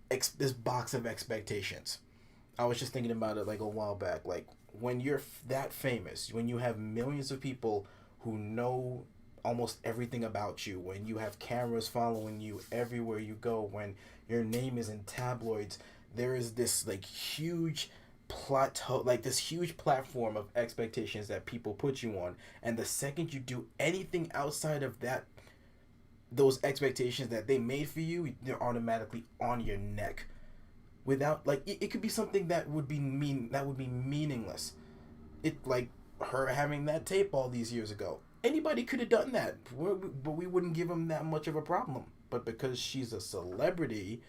this box of expectations. I was just thinking about it, like, a while back. Like, when you're that famous, when you have millions of people who know almost everything about you, when you have cameras following you everywhere you go, when your name is in tabloids, there is this like huge plateau, like this huge platform of expectations that people put you on, and the second you do anything outside of that, those expectations that they made for you, they're automatically on your neck. Without like, it could be something that would be meaningless. It like her having that tape all these years ago. Anybody could have done that, but we wouldn't give them that much of a problem. But because she's a celebrity,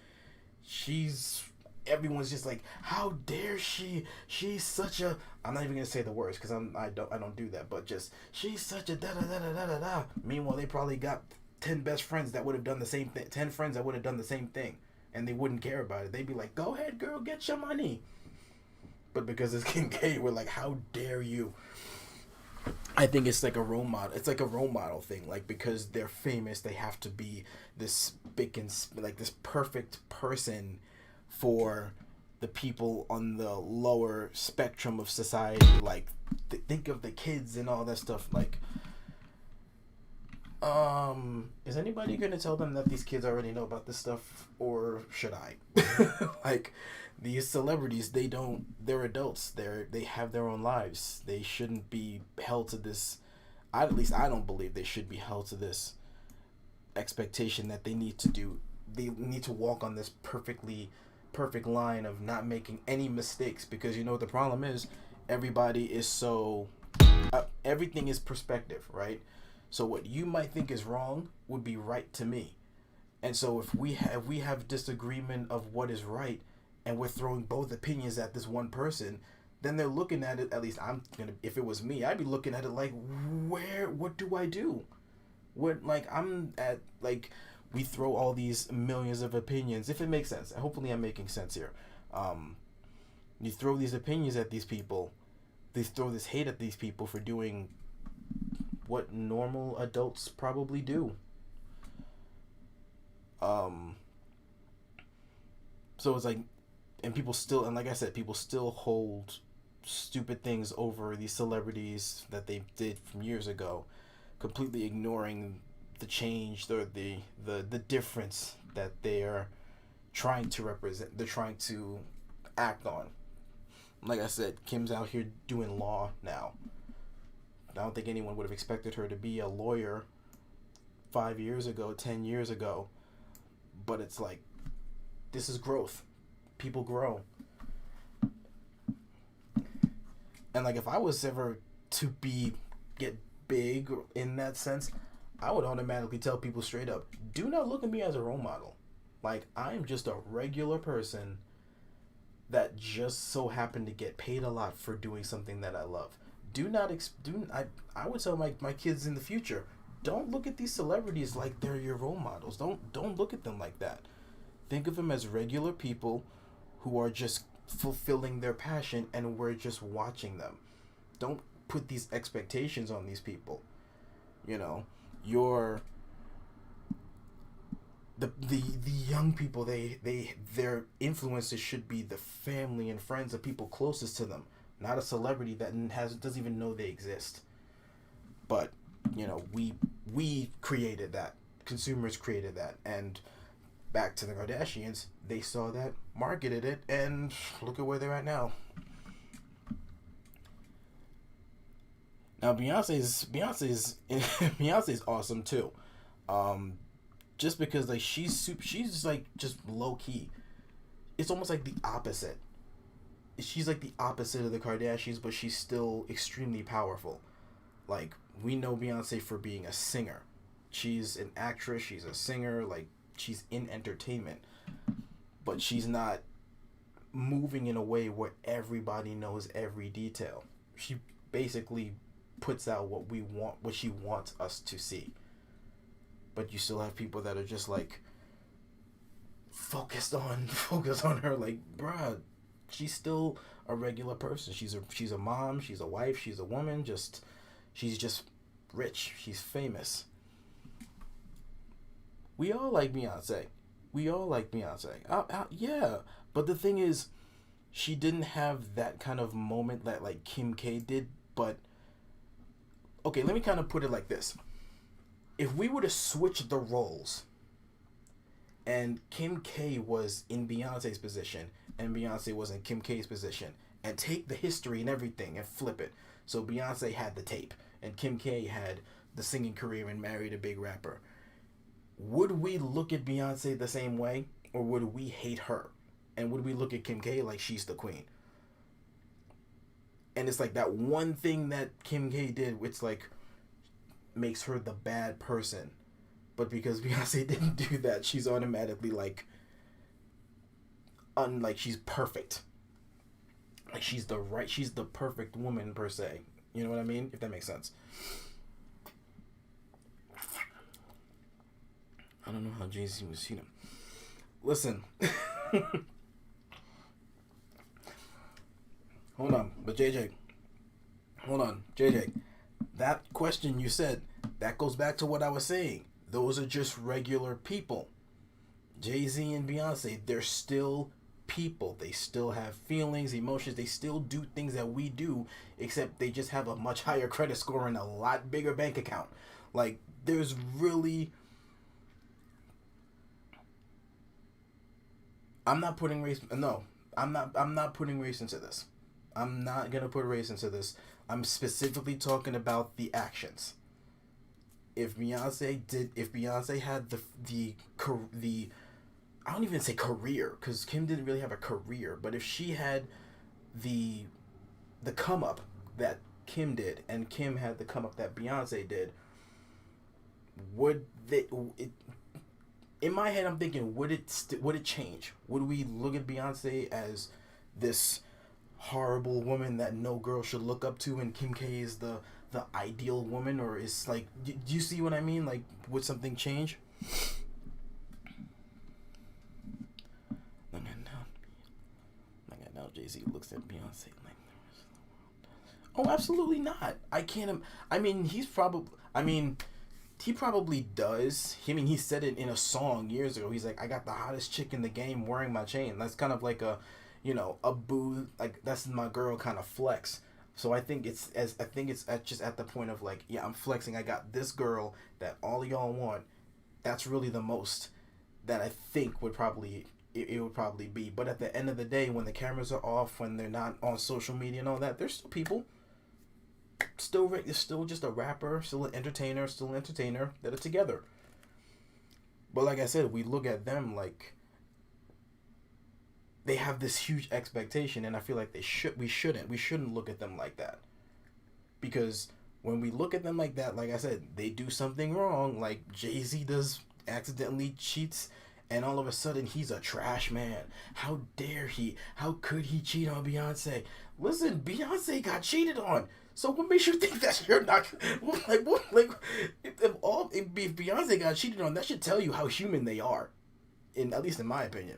she's everyone's just like, how dare she? She's such a. I'm not even gonna say the words because I don't do that. But just she's such a da da da da da da da. Meanwhile, they probably got 10 best friends that would have done the same thing. 10 friends that would have done the same thing, and they wouldn't care about it. They'd be like, go ahead, girl, get your money. But because it's Kim K, we're like, how dare you? I think it's like a role model. It's like a role model thing. Like, because they're famous, they have to be this big and like this perfect person for the people on the lower spectrum of society. Like, think of the kids and all that stuff. Like, is anybody gonna tell them that these kids already know about this stuff, or should I? Like, these celebrities, they're adults. They have their own lives. They shouldn't be held to this. At least I don't believe they should be held to this expectation that they need to do. They need to walk on this perfect line of not making any mistakes, because you know what the problem is. Everybody is so. Everything is perspective, right? So what you might think is wrong would be right to me. And so if we have disagreement of what is right, and we're throwing both opinions at this one person, then they're looking at it, at least if it was me, I'd be looking at it like, what do I do? We throw all these millions of opinions, if it makes sense. Hopefully I'm making sense here. You throw these opinions at these people, they throw this hate at these people for doing what normal adults probably do. So it's like, and people still, and like I said, people still hold stupid things over these celebrities that they did from years ago, completely ignoring the change or the difference that they're trying to represent, they're trying to act on. Like I said, Kim's out here doing law now. I don't think anyone would have expected her to be a lawyer 5 years ago, 10 years ago. But it's like, this is growth. People grow. And like, if I was ever to get big in that sense, I would automatically tell people straight up, do not look at me as a role model. Like, I am just a regular person that just so happened to get paid a lot for doing something that I love. I would tell my kids in the future, don't look at these celebrities like they're your role models. Don't look at them like that. Think of them as regular people who are just fulfilling their passion, and we're just watching them. Don't put these expectations on these people. You know, the young people, their influences should be the family and friends and people closest to them, not a celebrity that doesn't even know they exist. But you know, we created that. Consumers created that, and back to the Kardashians, they saw that, marketed it, and look at where they're at now. Now Beyonce's Beyonce's awesome too. Just because like she's like just low key. It's almost like the opposite. She's like the opposite of the Kardashians, but she's still extremely powerful. Like, we know Beyonce for being a singer. She's an actress, she's a singer, like, she's in entertainment. But she's not moving in a way where everybody knows every detail. She basically puts out what she wants us to see. But you still have people that are just like focused on her, like, bruh, she's still a regular person. She's a mom, she's a wife, she's a woman, she's just rich, she's famous. We all like Beyonce. Yeah, but the thing is, she didn't have that kind of moment that like Kim K did. But okay, let me kind of put it like this: if we were to switch the roles, and Kim K was in Beyonce's position, and Beyonce was in Kim K's position, and take the history and everything and flip it. So Beyonce had the tape, and Kim K had the singing career and married a big rapper. Would we look at Beyonce the same way, or would we hate her? And would we look at Kim K like she's the queen? And it's like that one thing that Kim K did, which like makes her the bad person. But because Beyonce didn't do that, she's automatically like, unlike she's perfect. Like she's the perfect woman per se. You know what I mean? If that makes sense. I don't know how Jay-Z was, Listen. Hold on. But JJ. Hold on. JJ. That question you said, that goes back to what I was saying. Those are just regular people. Jay-Z and Beyonce, they're still people. They still have feelings, emotions. They still do things that we do, except they just have a much higher credit score and a lot bigger bank account. Like, there's really... I'm not putting race... No, I'm not putting race into this. I'm not going to put race into this. I'm specifically talking about the actions. If Beyonce had the I don't even say career, because Kim didn't really have a career, but if she had the come up that Kim did, and Kim had the come up that Beyonce did, in my head I'm thinking, would it change? Would we look at Beyonce as this horrible woman that no girl should look up to, and Kim K is the ideal woman? Or is like, do you see what I mean? Like, would something change? Now Jay-Z looks at Beyonce like the rest of the world. Oh, absolutely not. I can't. I mean, he probably does. He said it in a song years ago. He's like, I got the hottest chick in the game wearing my chain. That's kind of like a boo, like that's my girl kind of flex. So I think it's just at the point of like, yeah, I'm flexing. I got this girl that all y'all want. That's really the most that I think would probably be. But at the end of the day, when the cameras are off, when they're not on social media and all that, they're still people. Still just a rapper, still an entertainer that are together. But like I said, we look at them like they have this huge expectation, and I feel like we shouldn't look at them like that. Because when we look at them like that, like I said, they do something wrong, like Jay-Z accidentally cheats, and all of a sudden he's a trash man. How dare he? How could he cheat on Beyonce? Listen, Beyonce got cheated on. So what makes you think that you're not if Beyonce got cheated on, that should tell you how human they are, at least in my opinion.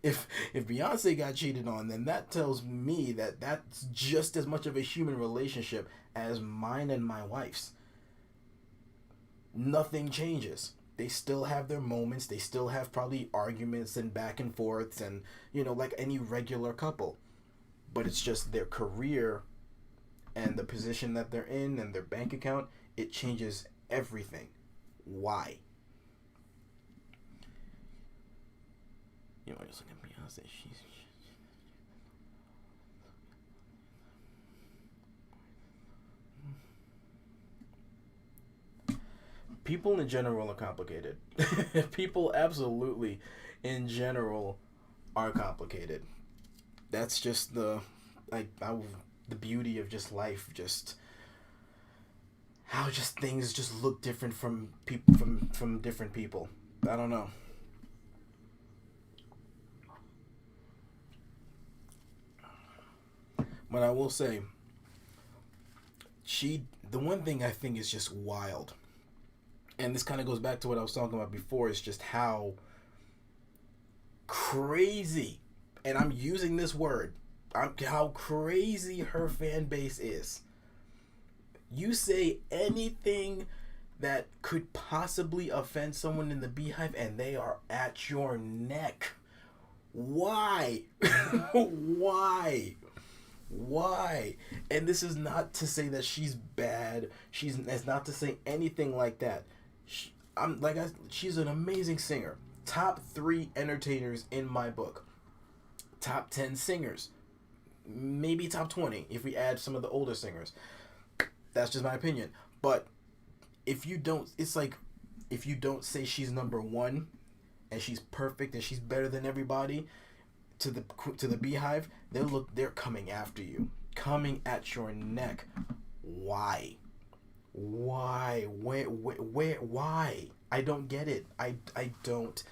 If Beyonce got cheated on, then that tells me that that's just as much of a human relationship as mine and my wife's. Nothing changes. They still have their moments. They still have probably arguments and back and forths and, like any regular couple. But it's just their career and the position that they're in and their bank account, it changes everything. Why? Just look at Beyonce. People in general are complicated. People absolutely, in general, are complicated. That's just the beauty of just life. Just how just things just look different from people from different people. I don't know. But I will say, the one thing I think is just wild, and this kind of goes back to what I was talking about before, is just how crazy, and I'm using this word, how crazy her fan base is. You say anything that could possibly offend someone in the Beehive, and they are at your neck. Why? Why? And this is not to say that she's bad. It's not to say anything like that. She's an amazing singer. Top 3 entertainers in my book. top 10 singers, maybe top 20 if we add some of the older singers. That's just my opinion. But if you don't, it's like if you don't say she's number one and she's perfect and she's better than everybody to the Beehive, they're coming after you, coming at your neck. Why? Why? I don't get it. I don't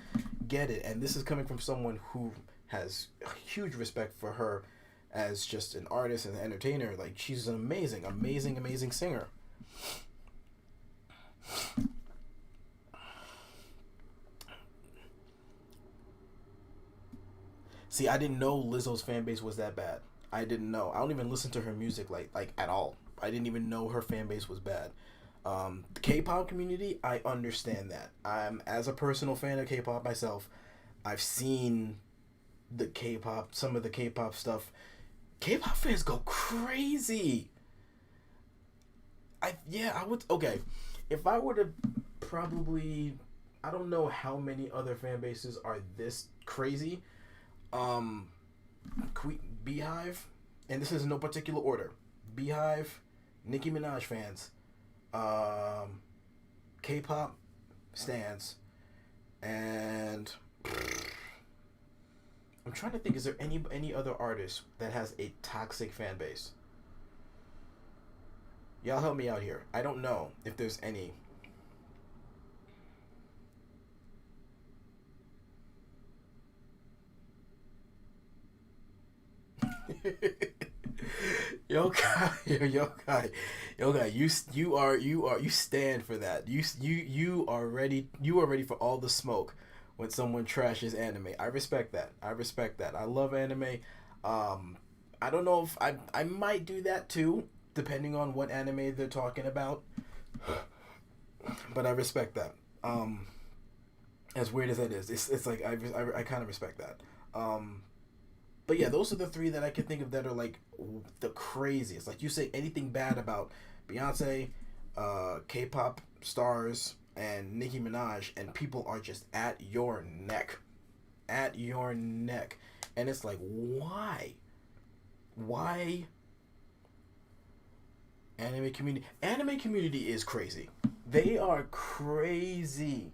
get it. And this is coming from someone who has huge respect for her as just an artist and an entertainer. Like, she's an amazing singer. See, I didn't know Lizzo's fan base was that bad. I didn't know. I don't even listen to her music like at all. I didn't even know her fan base was bad. The K-pop community, I understand that. I'm, as a personal fan of K-pop myself, I've seen some of the K-pop stuff. K-pop fans go crazy. I would, okay, if I were to probably, I don't know how many other fan bases are this crazy. Beehive, and this is in no particular order. Beehive, Nicki Minaj fans, K-pop stans, and I'm trying to think, is there any other artist that has a toxic fan base? Y'all help me out here. I don't know if there's any. Yo guy, you stand for that. You are ready for all the smoke when someone trashes anime. I respect that. I love anime. I don't know if I might do that too, depending on what anime they're talking about. But I respect that. As weird as that is, it's like I kind of respect that. But yeah, those are the three that I can think of that are like the craziest. Like, you say anything bad about Beyonce, K-pop stars, and Nicki Minaj, and people are just at your neck. At your neck. And it's like, why? Why? Anime community is crazy. They are crazy.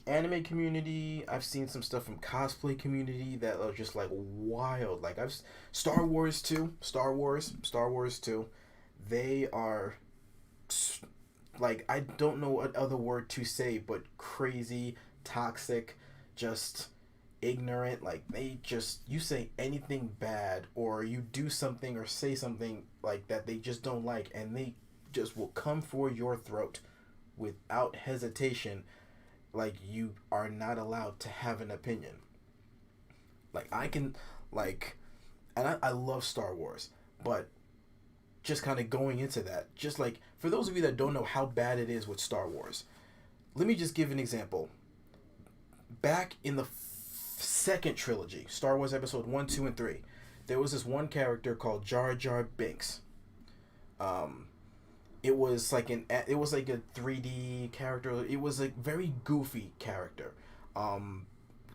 Anime community, I've seen some stuff from cosplay community that are just like wild. Like, Star Wars 2. They are like, I don't know what other word to say but crazy, toxic, just ignorant. Like, they just, you say anything bad or you do something or say something like that they just don't like, and they just will come for your throat without hesitation. Like, you are not allowed to have an opinion. Like, I can, like, and I love Star Wars, but just kind of going into that, just like, for those of you that don't know how bad it is with Star Wars, let me just give an example. Back in the second trilogy, Star Wars Episode 1, 2, and 3, there was this one character called Jar Jar Binks. It was like a 3D character. It was a very goofy character.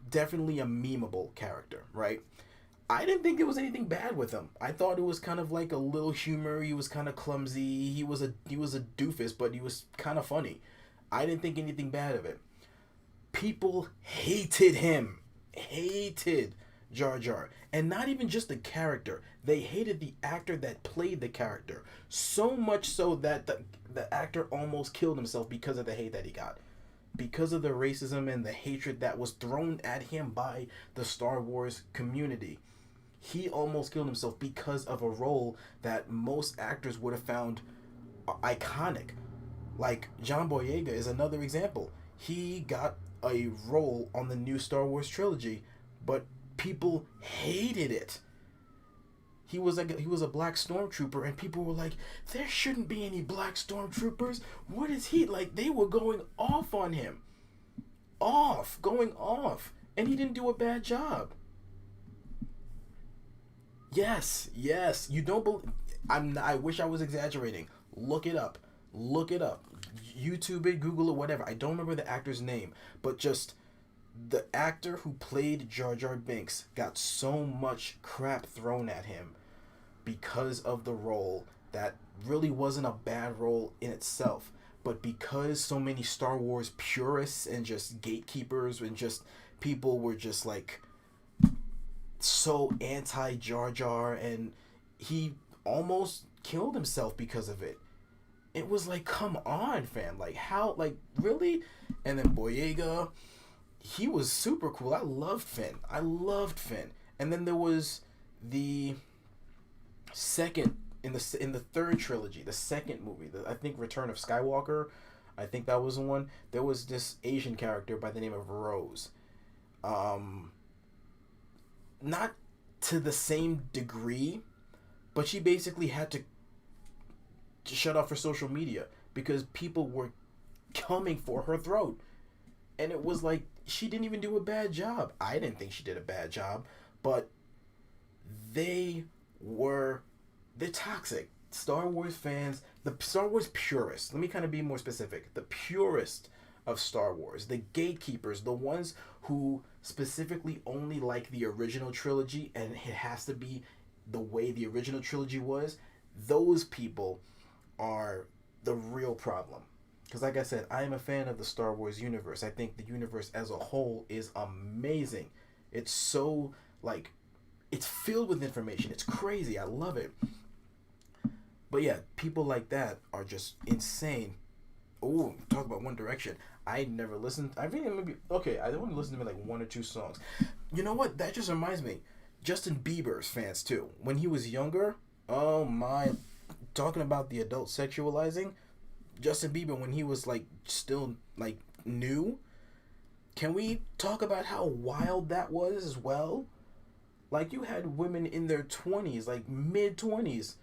Definitely a memeable character, right? I didn't think there was anything bad with him. I thought it was kind of like a little humor. He was kind of clumsy. He was a doofus, but he was kind of funny. I didn't think anything bad of it. People hated him. Hated Jar Jar. And not even just the character. They hated the actor that played the character. So much so that the actor almost killed himself because of the hate that he got. Because of the racism and the hatred that was thrown at him by the Star Wars community. He almost killed himself because of a role that most actors would have found iconic. Like, John Boyega is another example. He got a role on the new Star Wars trilogy, but people hated it. He was a black stormtrooper, and people were like, there shouldn't be any black stormtroopers. What is he like? They were going off on him. Going off. And he didn't do a bad job. Yes. You don't believe. I wish I was exaggerating. Look it up. YouTube it, Google it, whatever. I don't remember the actor's name, but just The actor who played Jar Jar Binks got so much crap thrown at him because of the role that really wasn't a bad role in itself, but because so many Star Wars purists and just gatekeepers and just people were just like so anti Jar Jar, and he almost killed himself because of it. It was like, come on, fam. Like, how, like, really? And then Boyega, he was super cool. I loved Finn. I loved Finn. And then there was the second, in the third trilogy, the second movie, I think Return of Skywalker, I think that was the one. There was this Asian character by the name of Rose. Not to the same degree, but she basically had to shut off her social media because people were coming for her throat. And it was like, she didn't even do a bad job. I didn't think she did a bad job, but they're toxic. Star Wars fans, the Star Wars purists, let me kind of be more specific. The purist of Star Wars, the gatekeepers, the ones who specifically only like the original trilogy and it has to be the way the original trilogy was, those people are the real problem. Because like I said, I am a fan of the Star Wars universe. I think the universe as a whole is amazing. It's so, like, it's filled with information. It's crazy. I love it. But yeah, people like that are just insane. Oh, talk about One Direction. I never listened. I think maybe, okay, I only listened to like one or two songs. You know what? That just reminds me. Justin Bieber's fans too. When he was younger, oh my, talking about the adult sexualizing, Justin Bieber when he was like still like new, can we talk about how wild that was as well? Like you had women in their 20s, like mid 20s,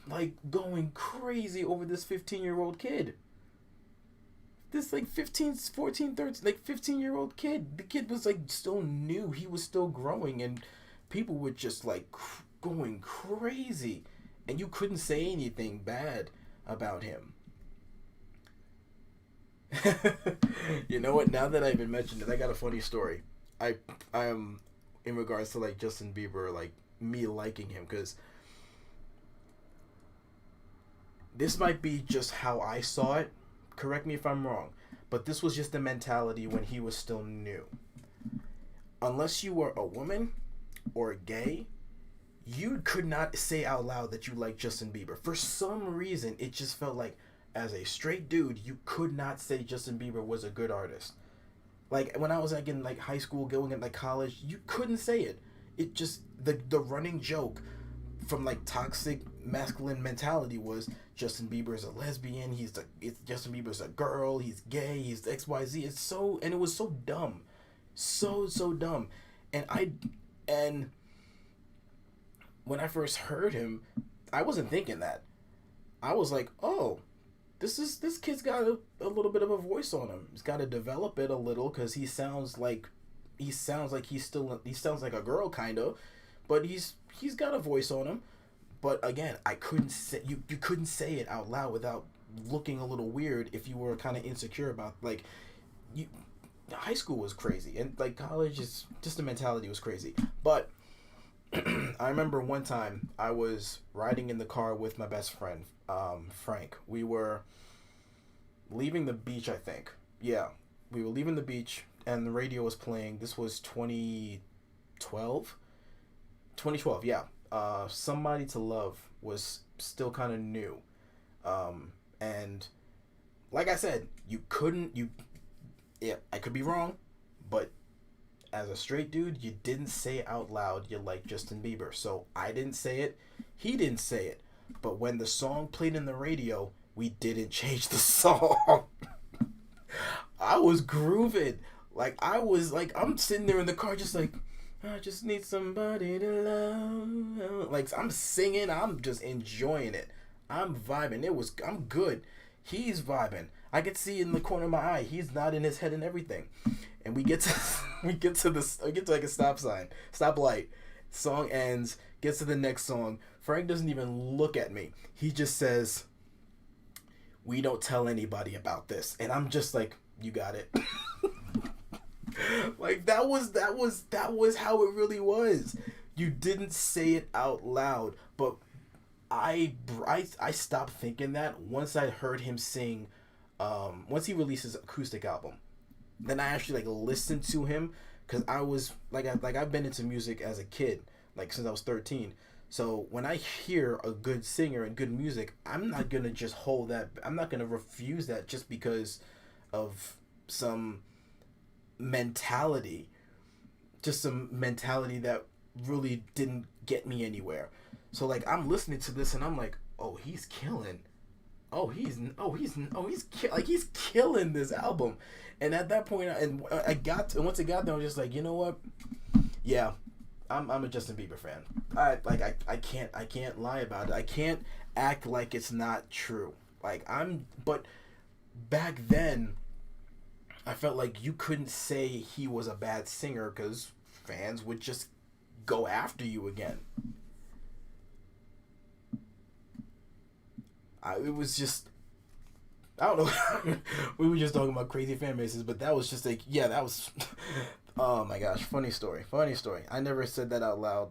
like going crazy over this 15-year-old kid. This like 15, 14, 13, like 15-year-old kid. The kid was like still new. He was still growing and people were just like going crazy. And you couldn't say anything bad about him. You know what? Now that I even mentioned it, I got a funny story. I am in regards to like Justin Bieber, like me liking him, because this might be just how I saw it. Correct me if I'm wrong, but this was just the mentality when he was still new. Unless you were a woman or gay, you could not say out loud that you like Justin Bieber. For some reason, it just felt like as a straight dude, you could not say Justin Bieber was a good artist. Like when I was like in like high school, going in like college, you couldn't say it. It just the running joke from like toxic masculine mentality was Justin Bieber is a lesbian. Justin Bieber's a girl. He's gay. He's XYZ. It's so, and it was so dumb, so dumb, and when I first heard him, I wasn't thinking that. I was like, oh, this kid's got a little bit of a voice on him. He's got to develop it a little because he sounds like he sounds like a girl kind of, but he's got a voice on him. But again, I couldn't say you couldn't say it out loud without looking a little weird if you were kind of insecure about like you. High school was crazy and like college is just the mentality was crazy. But I remember one time I was riding in the car with my best friend, Frank. We were leaving the beach, I think. Yeah, we were leaving the beach and the radio was playing. This was 2012. 2012, yeah. Somebody to Love was still kind of new. And like I said, yeah, I could be wrong, but as a straight dude, you didn't say out loud you like Justin Bieber. So I didn't say it. He didn't say it. But when the song played in the radio, we didn't change the song. I was grooving. Like, I'm sitting there in the car just like, I just need somebody to love. Like, I'm singing. I'm just enjoying it. I'm vibing. I'm good. He's vibing. I could see in the corner of my eye. He's nodding his head and everything. And we get to like a stoplight. Song ends. Gets to the next song. Frank doesn't even look at me. He just says, "We don't tell anybody about this." And I'm just like, "You got it." Like that was how it really was. You didn't say it out loud, but I stopped thinking that once I heard him sing. Once he released his acoustic album, then I actually like listened to him because I was I've been into music as a kid, like since I was 13. So when I hear a good singer and good music, I'm not gonna just hold that. I'm not gonna refuse that just because of some mentality, just some mentality that really didn't get me anywhere. So like I'm listening to this and I'm like, oh, he's killing. He's killing this album. And at that point, and once it got there, I was just like, you know what? Yeah, I'm a Justin Bieber fan. I can't lie about it. I can't act like it's not true. But back then, I felt like you couldn't say he was a bad singer because fans would just go after you again. It was just, I don't know. We were just talking about crazy fan bases, but that was just like, yeah, that was. Oh my gosh, funny story. Funny story. I never said that out loud.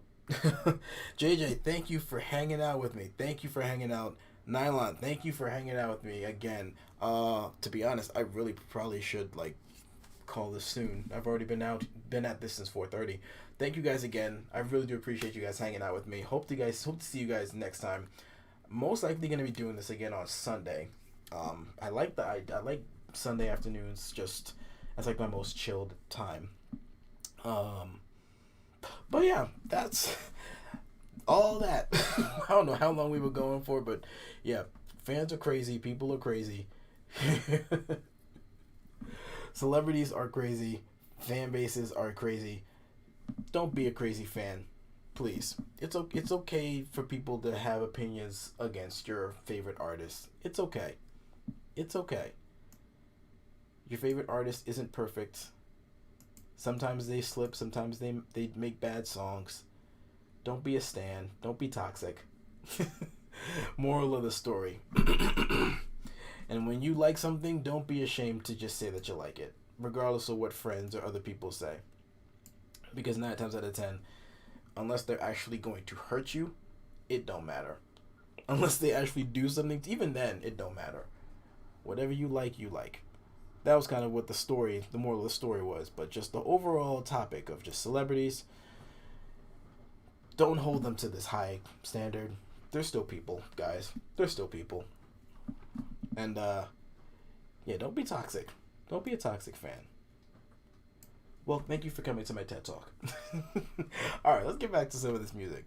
JJ, thank you for hanging out with me. Thank you for hanging out. Nylon, thank you for hanging out with me again. To be honest, I really probably should like call this soon. I've already been at this since 4:30. Thank you guys again. I really do appreciate you guys hanging out with me. Hope to see you guys next time. Most likely gonna be doing this again on Sunday. I like Sunday afternoons. Just that's like my most chilled time. But yeah, that's all that. I don't know how long we were going for, but yeah, fans are crazy. People are crazy. Celebrities are crazy. Fan bases are crazy. Don't be a crazy fan, please. It's okay for people to have opinions against your favorite artist. It's okay. It's okay. Your favorite artist isn't perfect. Sometimes they slip. Sometimes they make bad songs. Don't be a stan. Don't be toxic. Moral of the story. And when you like something, don't be ashamed to just say that you like it, regardless of what friends or other people say. Because 9 times out of 10, unless they're actually going to hurt you, it don't matter. Unless they actually do something, even then, it don't matter. Whatever you like, you like. That was kind of what the moral of the story was. But just the overall topic of just celebrities, don't hold them to this high standard. They're still people, guys. They're still people. And, yeah, don't be toxic. Don't be a toxic fan. Well, thank you for coming to my TED Talk. Alright, let's get back to some of this music.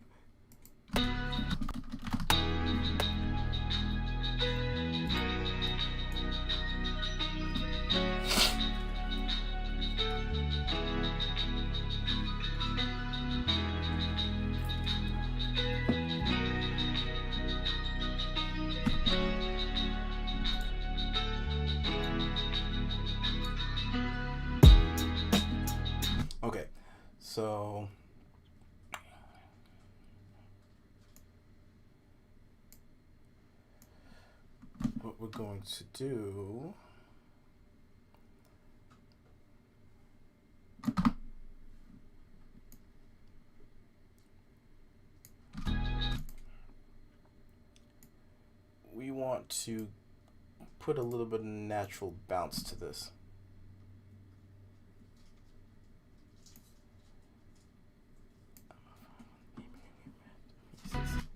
Okay, so what we're going to do we want to put a little bit of natural bounce to this.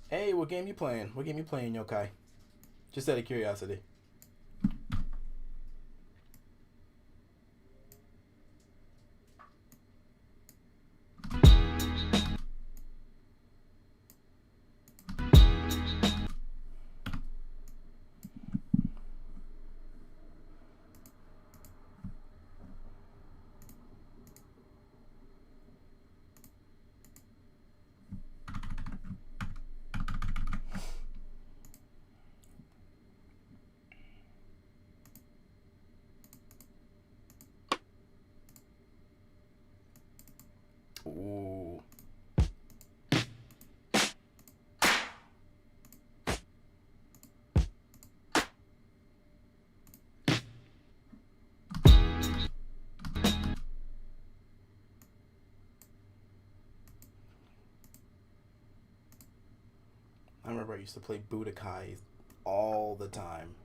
Hey, what game you playing? What game you playing, Yokai? Just out of curiosity. remember I used to play Budokai all the time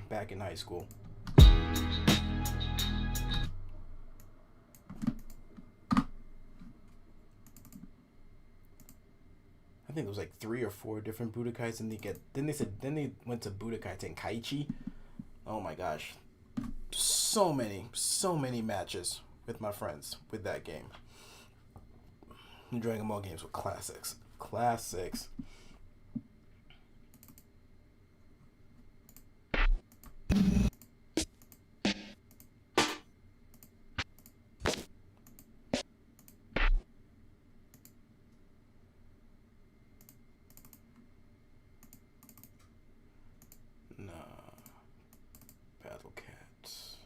back in high school. I think it was like 3 or 4 different Budokais, and then they went to Budokai Tenkaichi. Oh my gosh, so many matches with my friends with that game. Dragon Ball games were classics. Nah, Battle Cats.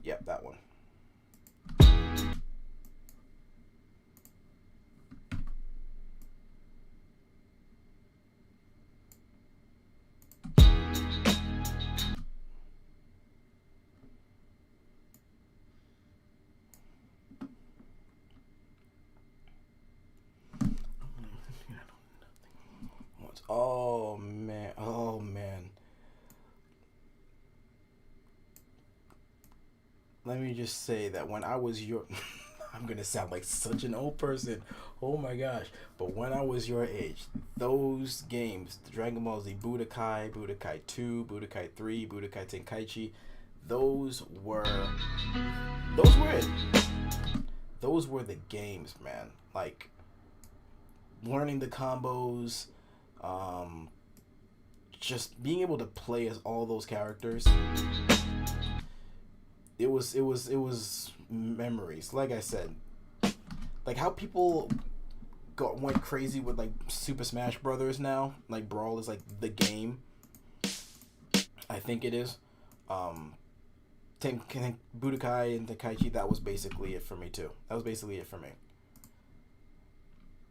Yep, that one. Oh man. Let me just say that when I was your I'm gonna sound like such an old person. Oh my gosh. But when I was your age, those games, Dragon Ball Z Budokai, Budokai 2, Budokai 3, Budokai Tenkaichi, those were it. Those were the games, man. Like learning the combos, just being able to play as all those characters. It was memories. Like I said, like how people went crazy with like Super Smash Brothers now. Like Brawl is like the game. I think it is. Budokai and Tenkaichi, that was basically it for me too. That was basically it for me.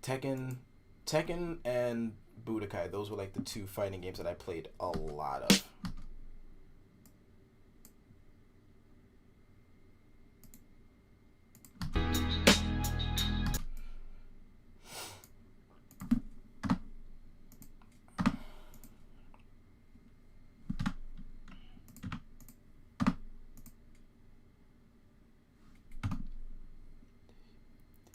Tekken and Budokai, those were like the 2 fighting games that I played a lot of.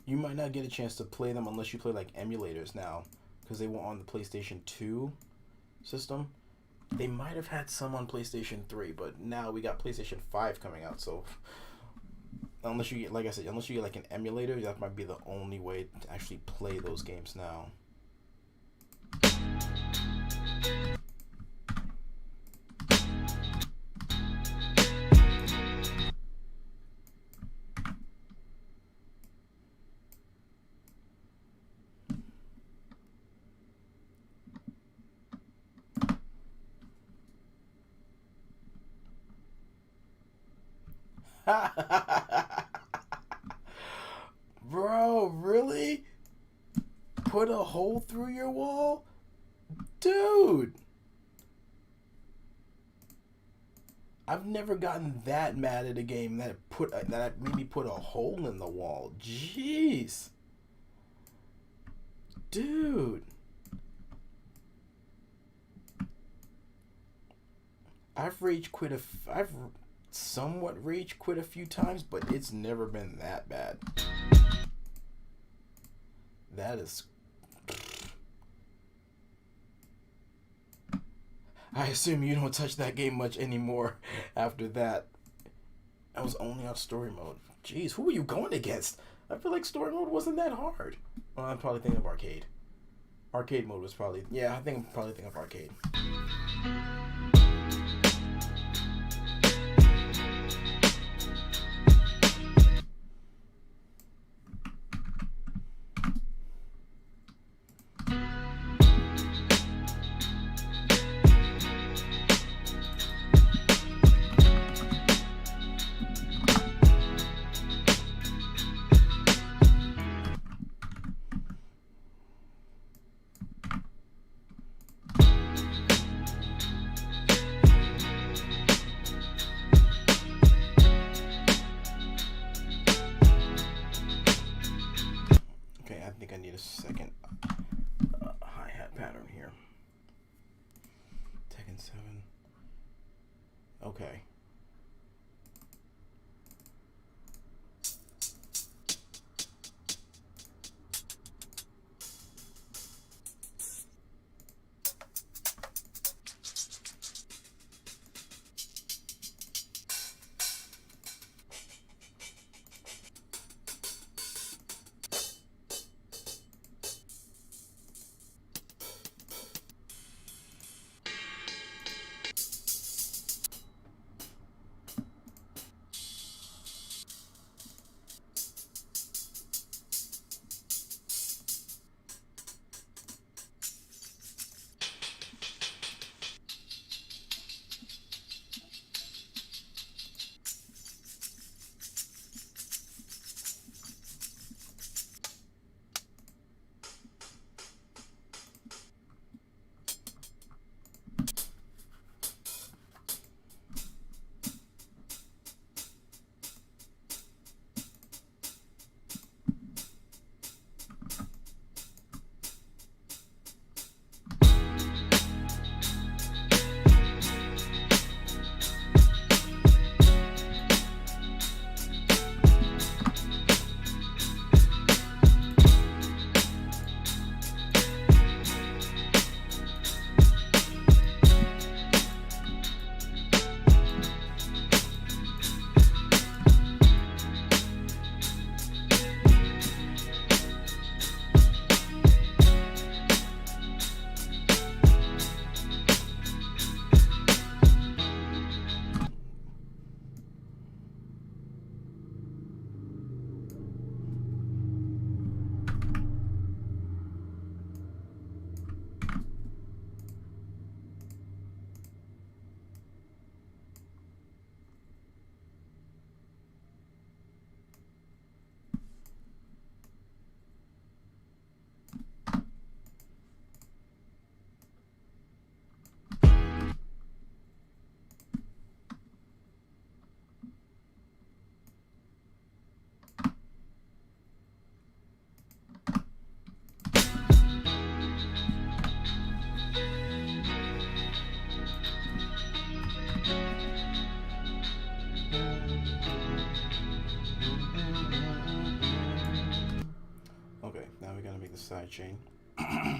You might not get a chance to play them unless you play like emulators now, because they were on the PlayStation 2 system. They might have had some on PlayStation 3, but now we got PlayStation 5 coming out, so unless you get, like I said, unless you get like an emulator, that might be the only way to actually play those games now. Bro, really? Put a hole through your wall? Dude! I've never gotten that mad at a game that maybe put a hole in the wall. Jeez. Dude. I've somewhat rage quit a few times, but it's never been that bad. That is... I assume you don't touch that game much anymore after that. I was only on story mode. Jeez, who were you going against? I feel like story mode wasn't that hard. Well, I'm probably thinking of arcade. Arcade mode was probably... Yeah, I think I'm probably thinking of arcade. 7. Okay. Okay, now we're gonna make the side chain. Hmm?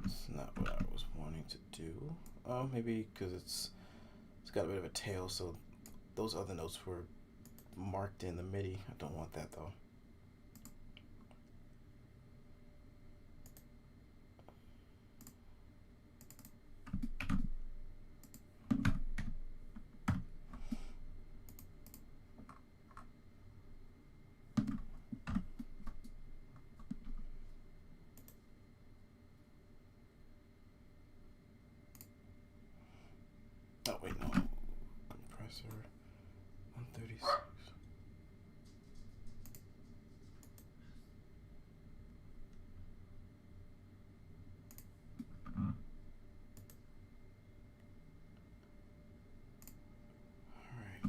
It's not what I was wanting to do. Oh, maybe because it's got a bit of a tail, so those other notes were marked in the MIDI. I don't want that though. Oh wait, no. Compressor 136. Alright.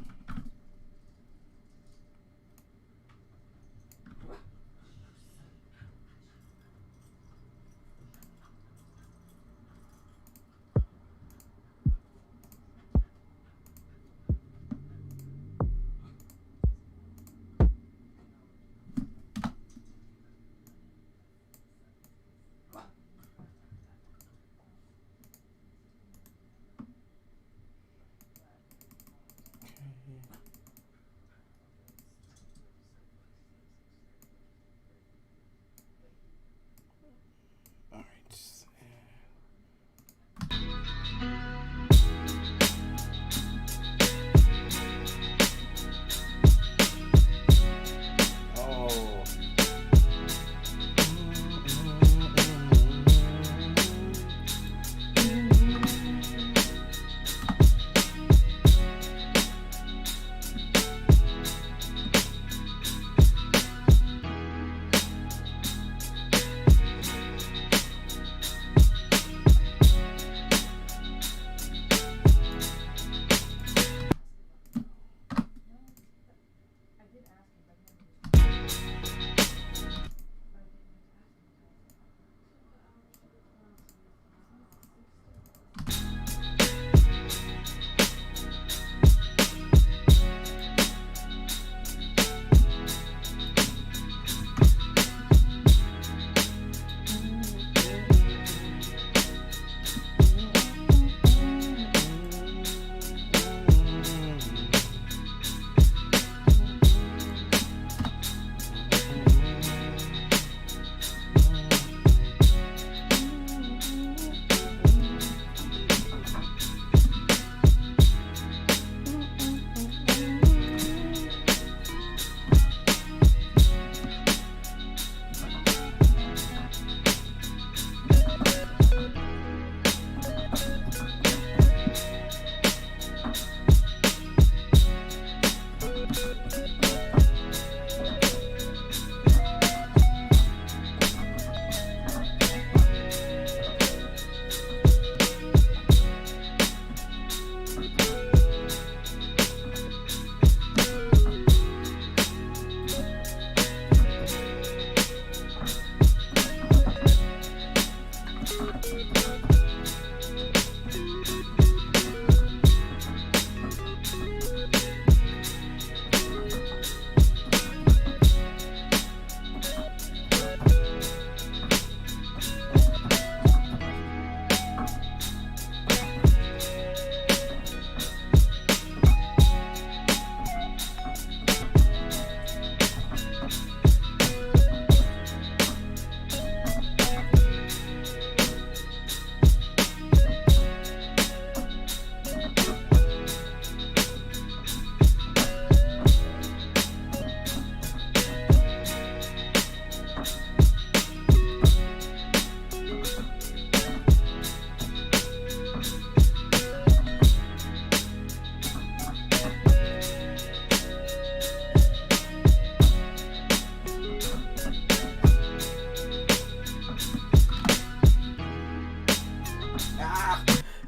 Ah!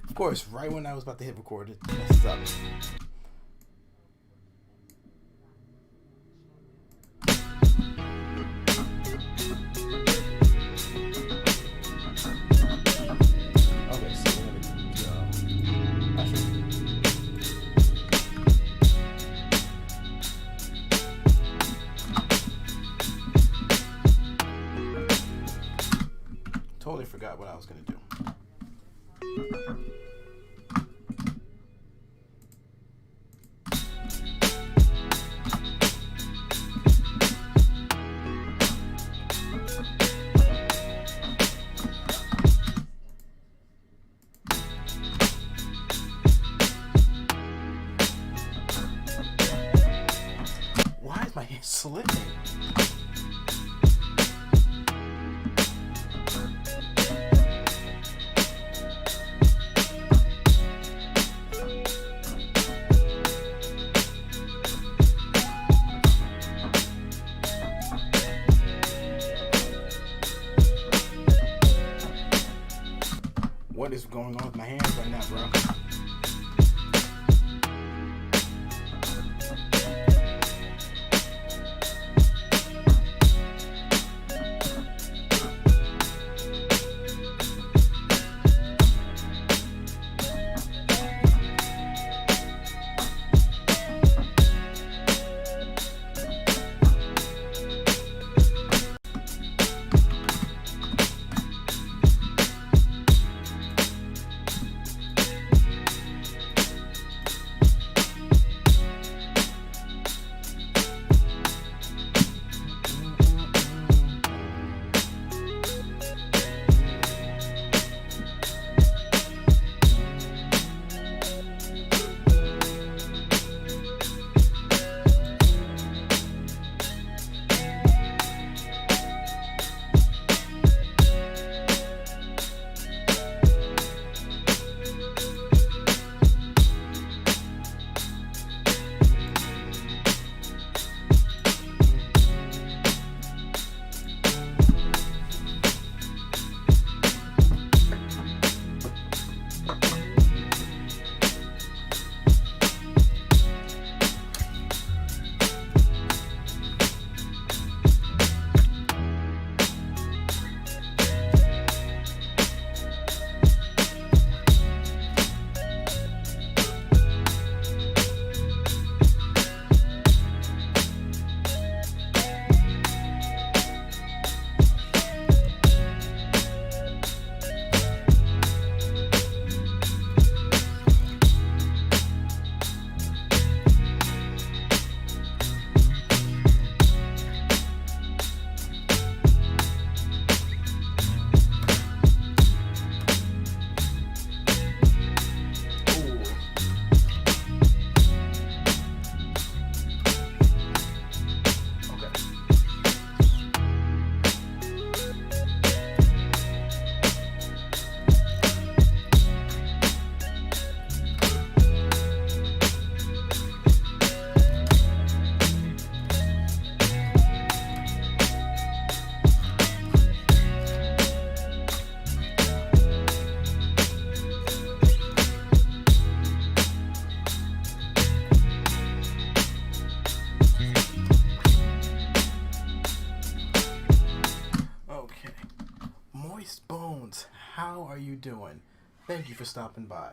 Of course, right when I was about to hit record, it messes up. Okay, so we're gonna go. Actually, totally forgot what I was gonna do. Why is my hand slipping? What is going on with my hands right now, bro? Moist Bones, how are you doing? Thank you for stopping by.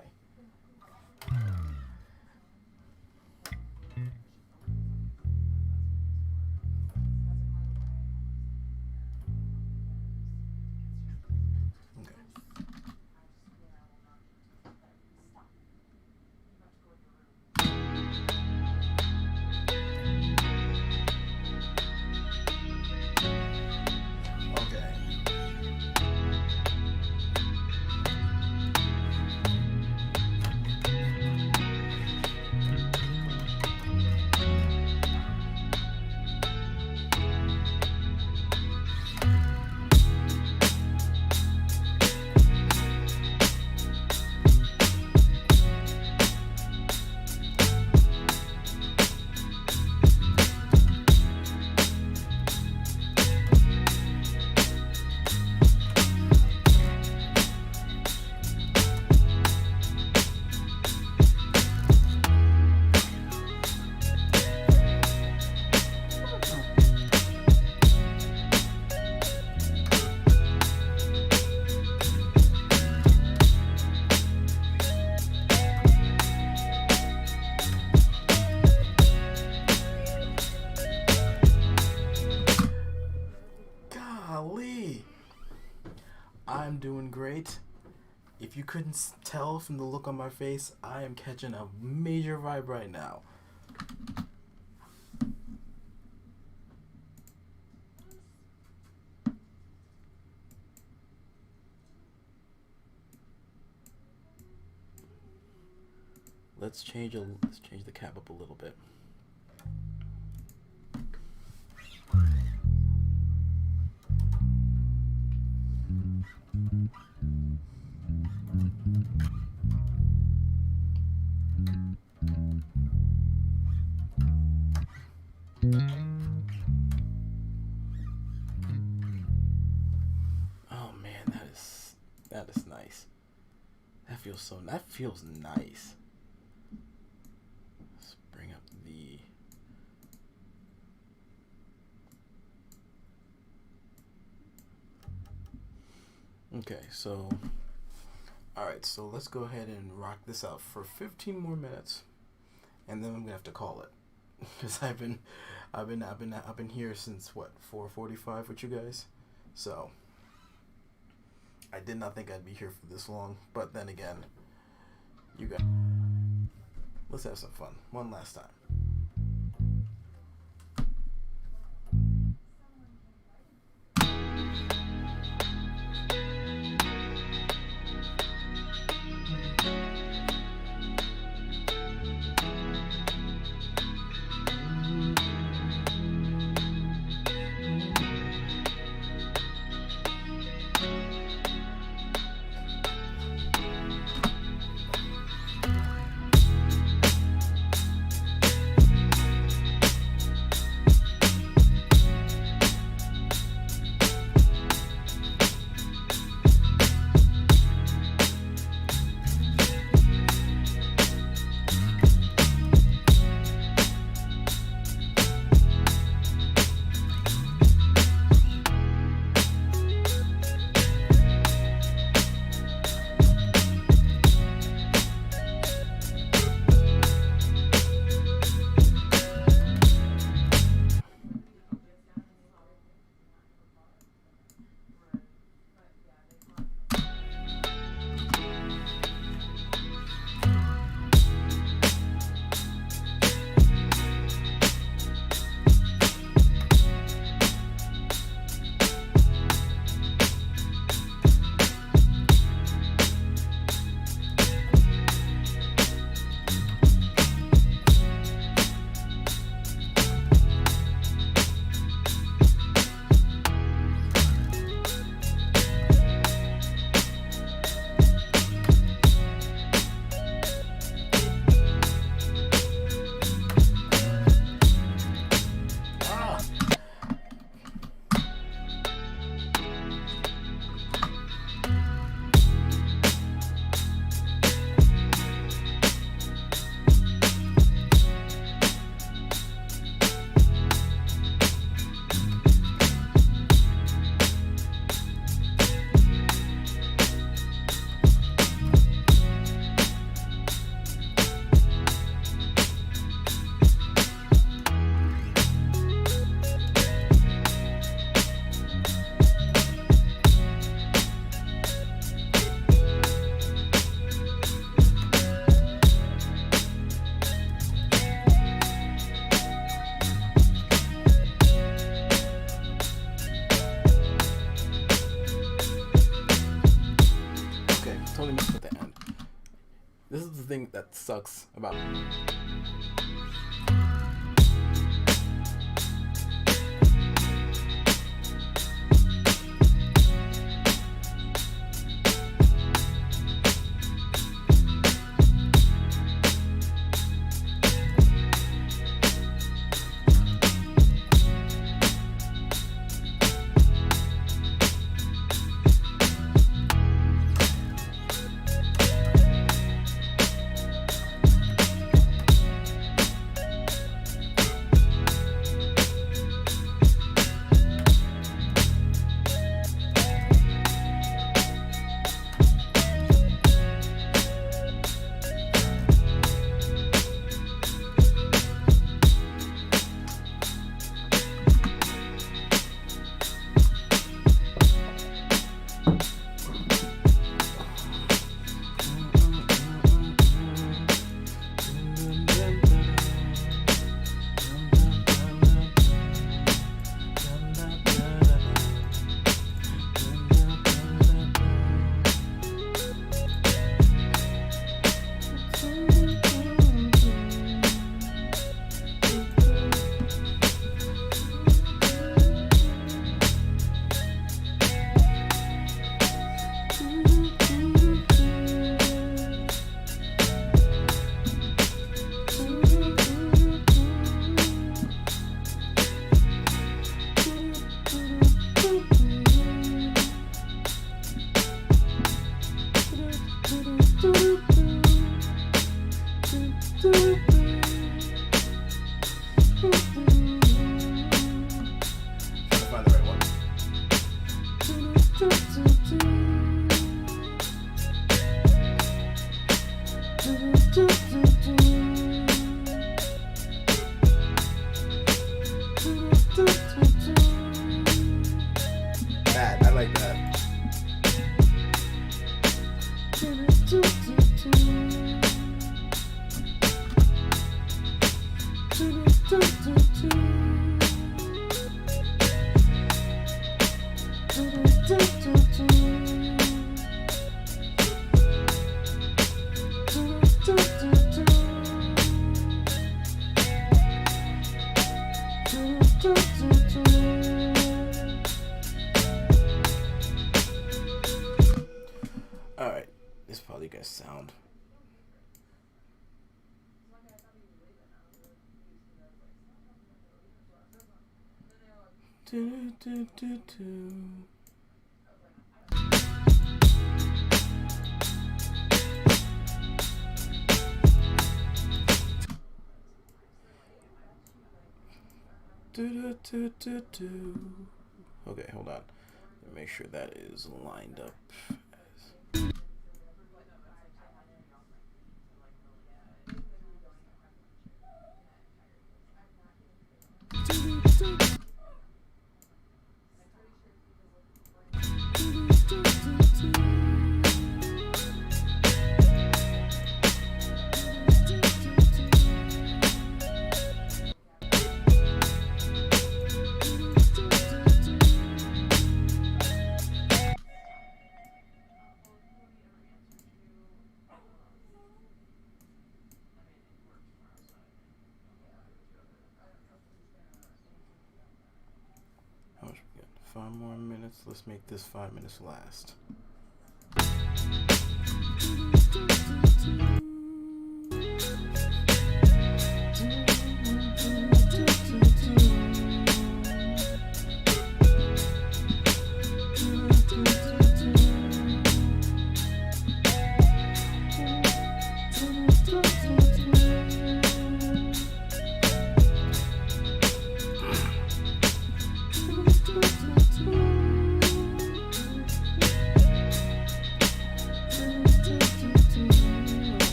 right? If you couldn't tell from the look on my face, I am catching a major vibe right now. Let's change the cap up a little bit. Oh man, that is nice. That feels nice. Let's bring up the Okay, so alright, so let's go ahead and rock this out for 15 more minutes, and then I'm gonna have to call it because I've been here since what, 4:45 with you guys. So I did not think I'd be here for this long, but then again, you guys, let's have some fun one last time. This is the thing that sucks about Trying to find the right one. That, I like that. Alright, this probably gets sound. Do, do, do, do. Do, do, do, do, do. Okay, hold on. Let me make sure that is lined up. How much we got? 5 more minutes. Let's make this 5 minutes last.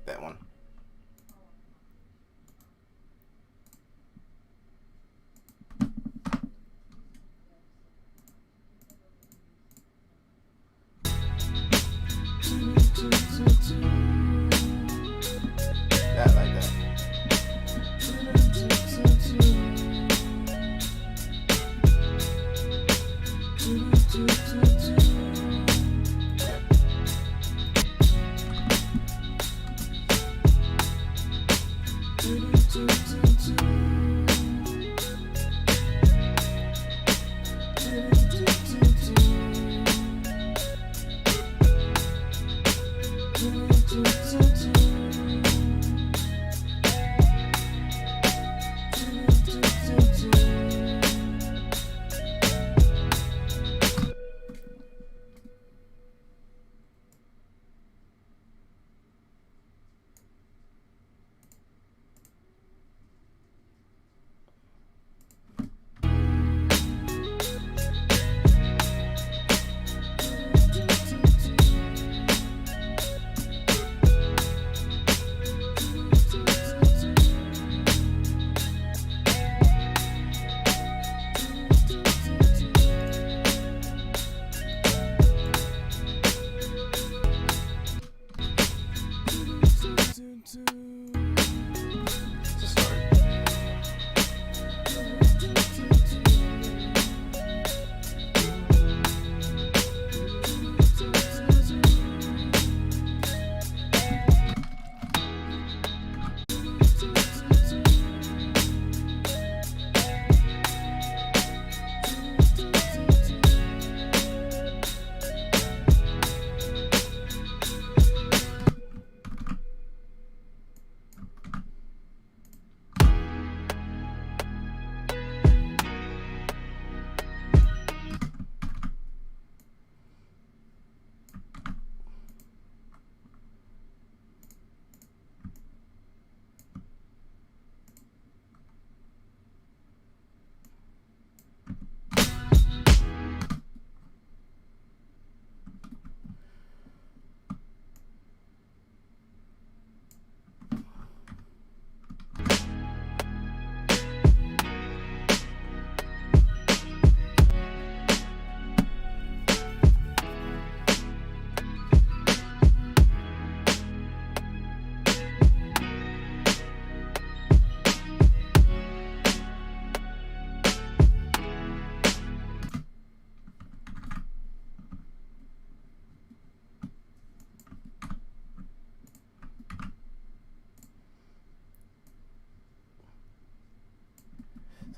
That one. That like that.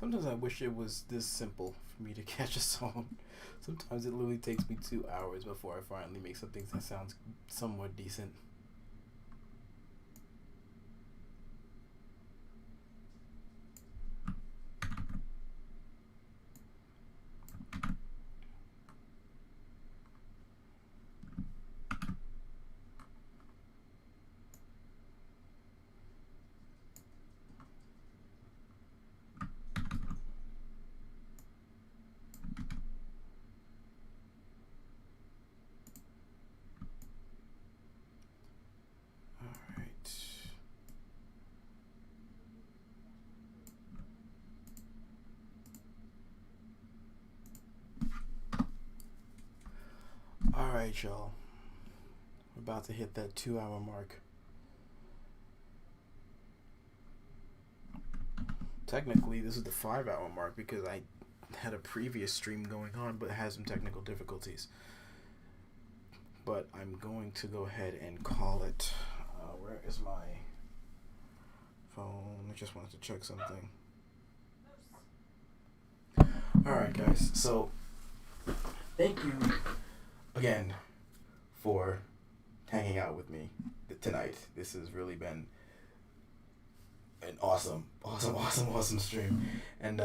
Sometimes I wish it was this simple for me to catch a song. Sometimes it literally takes me 2 hours before I finally make something that sounds somewhat decent. Alright. Alright, y'all. We're about to hit that 2 hour mark. Technically, this is the 5 hour mark because I had a previous stream going on but had some technical difficulties. But I'm going to go ahead and call it. Where is my phone? I just wanted to check something. Alright, guys. So, thank you again for hanging out with me tonight. This has really been an awesome stream. And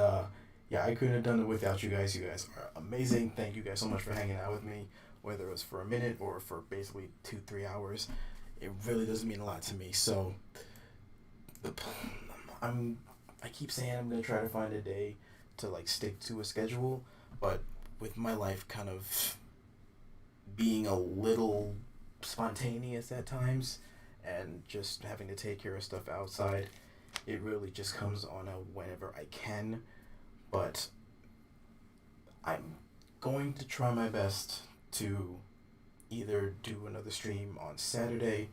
yeah, I couldn't have done it without you guys. You guys are amazing. Thank you guys so much for hanging out with me, whether it was for a minute or for basically 2-3 hours. It really does mean a lot to me. So I keep saying I'm gonna try to find a day to like stick to a schedule, but with my life kind of being a little spontaneous at times and just having to take care of stuff outside, it really just comes on a whenever I can. But I'm going to try my best to either do another stream on Saturday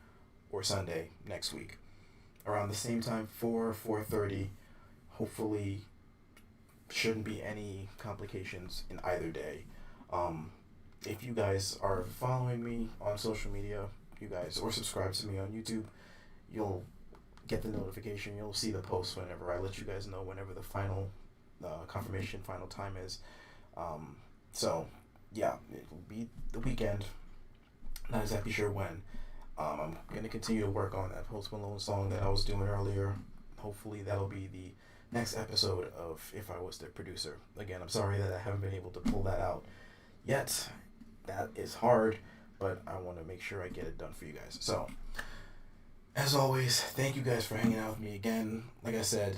or Sunday next week around the same time, 4:30. Hopefully shouldn't be any complications in either day. If you guys are following me on social media, you guys, or subscribe to me on YouTube, you'll get the notification. You'll see the post whenever I let you guys know whenever the final confirmation, final time is. So yeah, it'll be the weekend. Not exactly sure when. I'm gonna continue to work on that Post Malone song that I was doing earlier. Hopefully that'll be the next episode of If I Was the Producer. Again, I'm sorry that I haven't been able to pull that out yet. That is hard, but I want to make sure I get it done for you guys. So, as always, thank you guys for hanging out with me again. Like I said,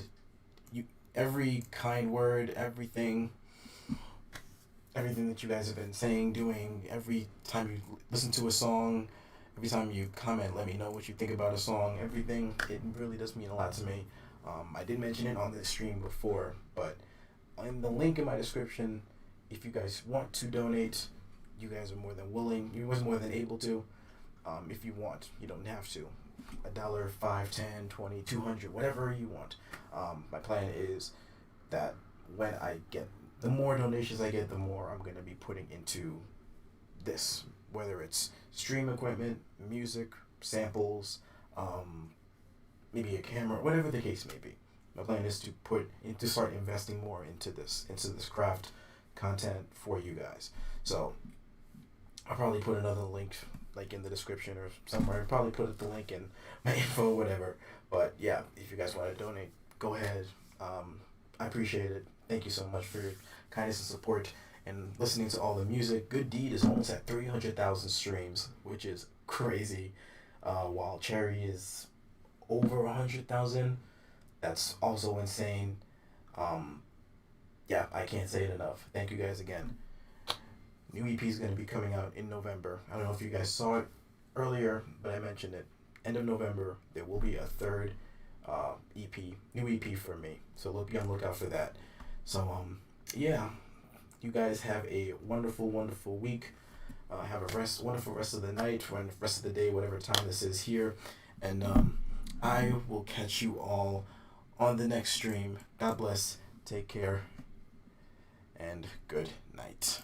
every kind word, everything that you guys have been saying, doing, every time you listen to a song, every time you comment, let me know what you think about a song, everything, it really does mean a lot to me. I did mention it on this stream before, but in the link in my description, if you guys want to donate, you guys are more than willing, you're more than able to. If you want, you don't have to. $1, $5, $10, $20, $200, whatever you want. My plan is that when I get, the more donations I get, the more I'm going to be putting into this, whether it's stream equipment, music, samples, maybe a camera, whatever the case may be. My plan is to start investing more into this craft content for you guys. So I'll probably put another link like in the description or somewhere. I'll probably put the link in my info, whatever. But yeah, if you guys want to donate, go ahead. I appreciate it. Thank you so much for your kindness and support and listening to all the music. Good Deed is almost at 300,000 streams, which is crazy. While Cherry is over 100,000, that's also insane. Yeah, I can't say it enough. Thank you guys again. New EP is going to be coming out in November. I don't know if you guys saw it earlier, but I mentioned it. End of November, there will be a third new EP for me. So be on the lookout for that. So, yeah, you guys have a wonderful, wonderful week. Have a wonderful rest of the night, or rest of the day, whatever time this is here. And I will catch you all on the next stream. God bless. Take care. And good night.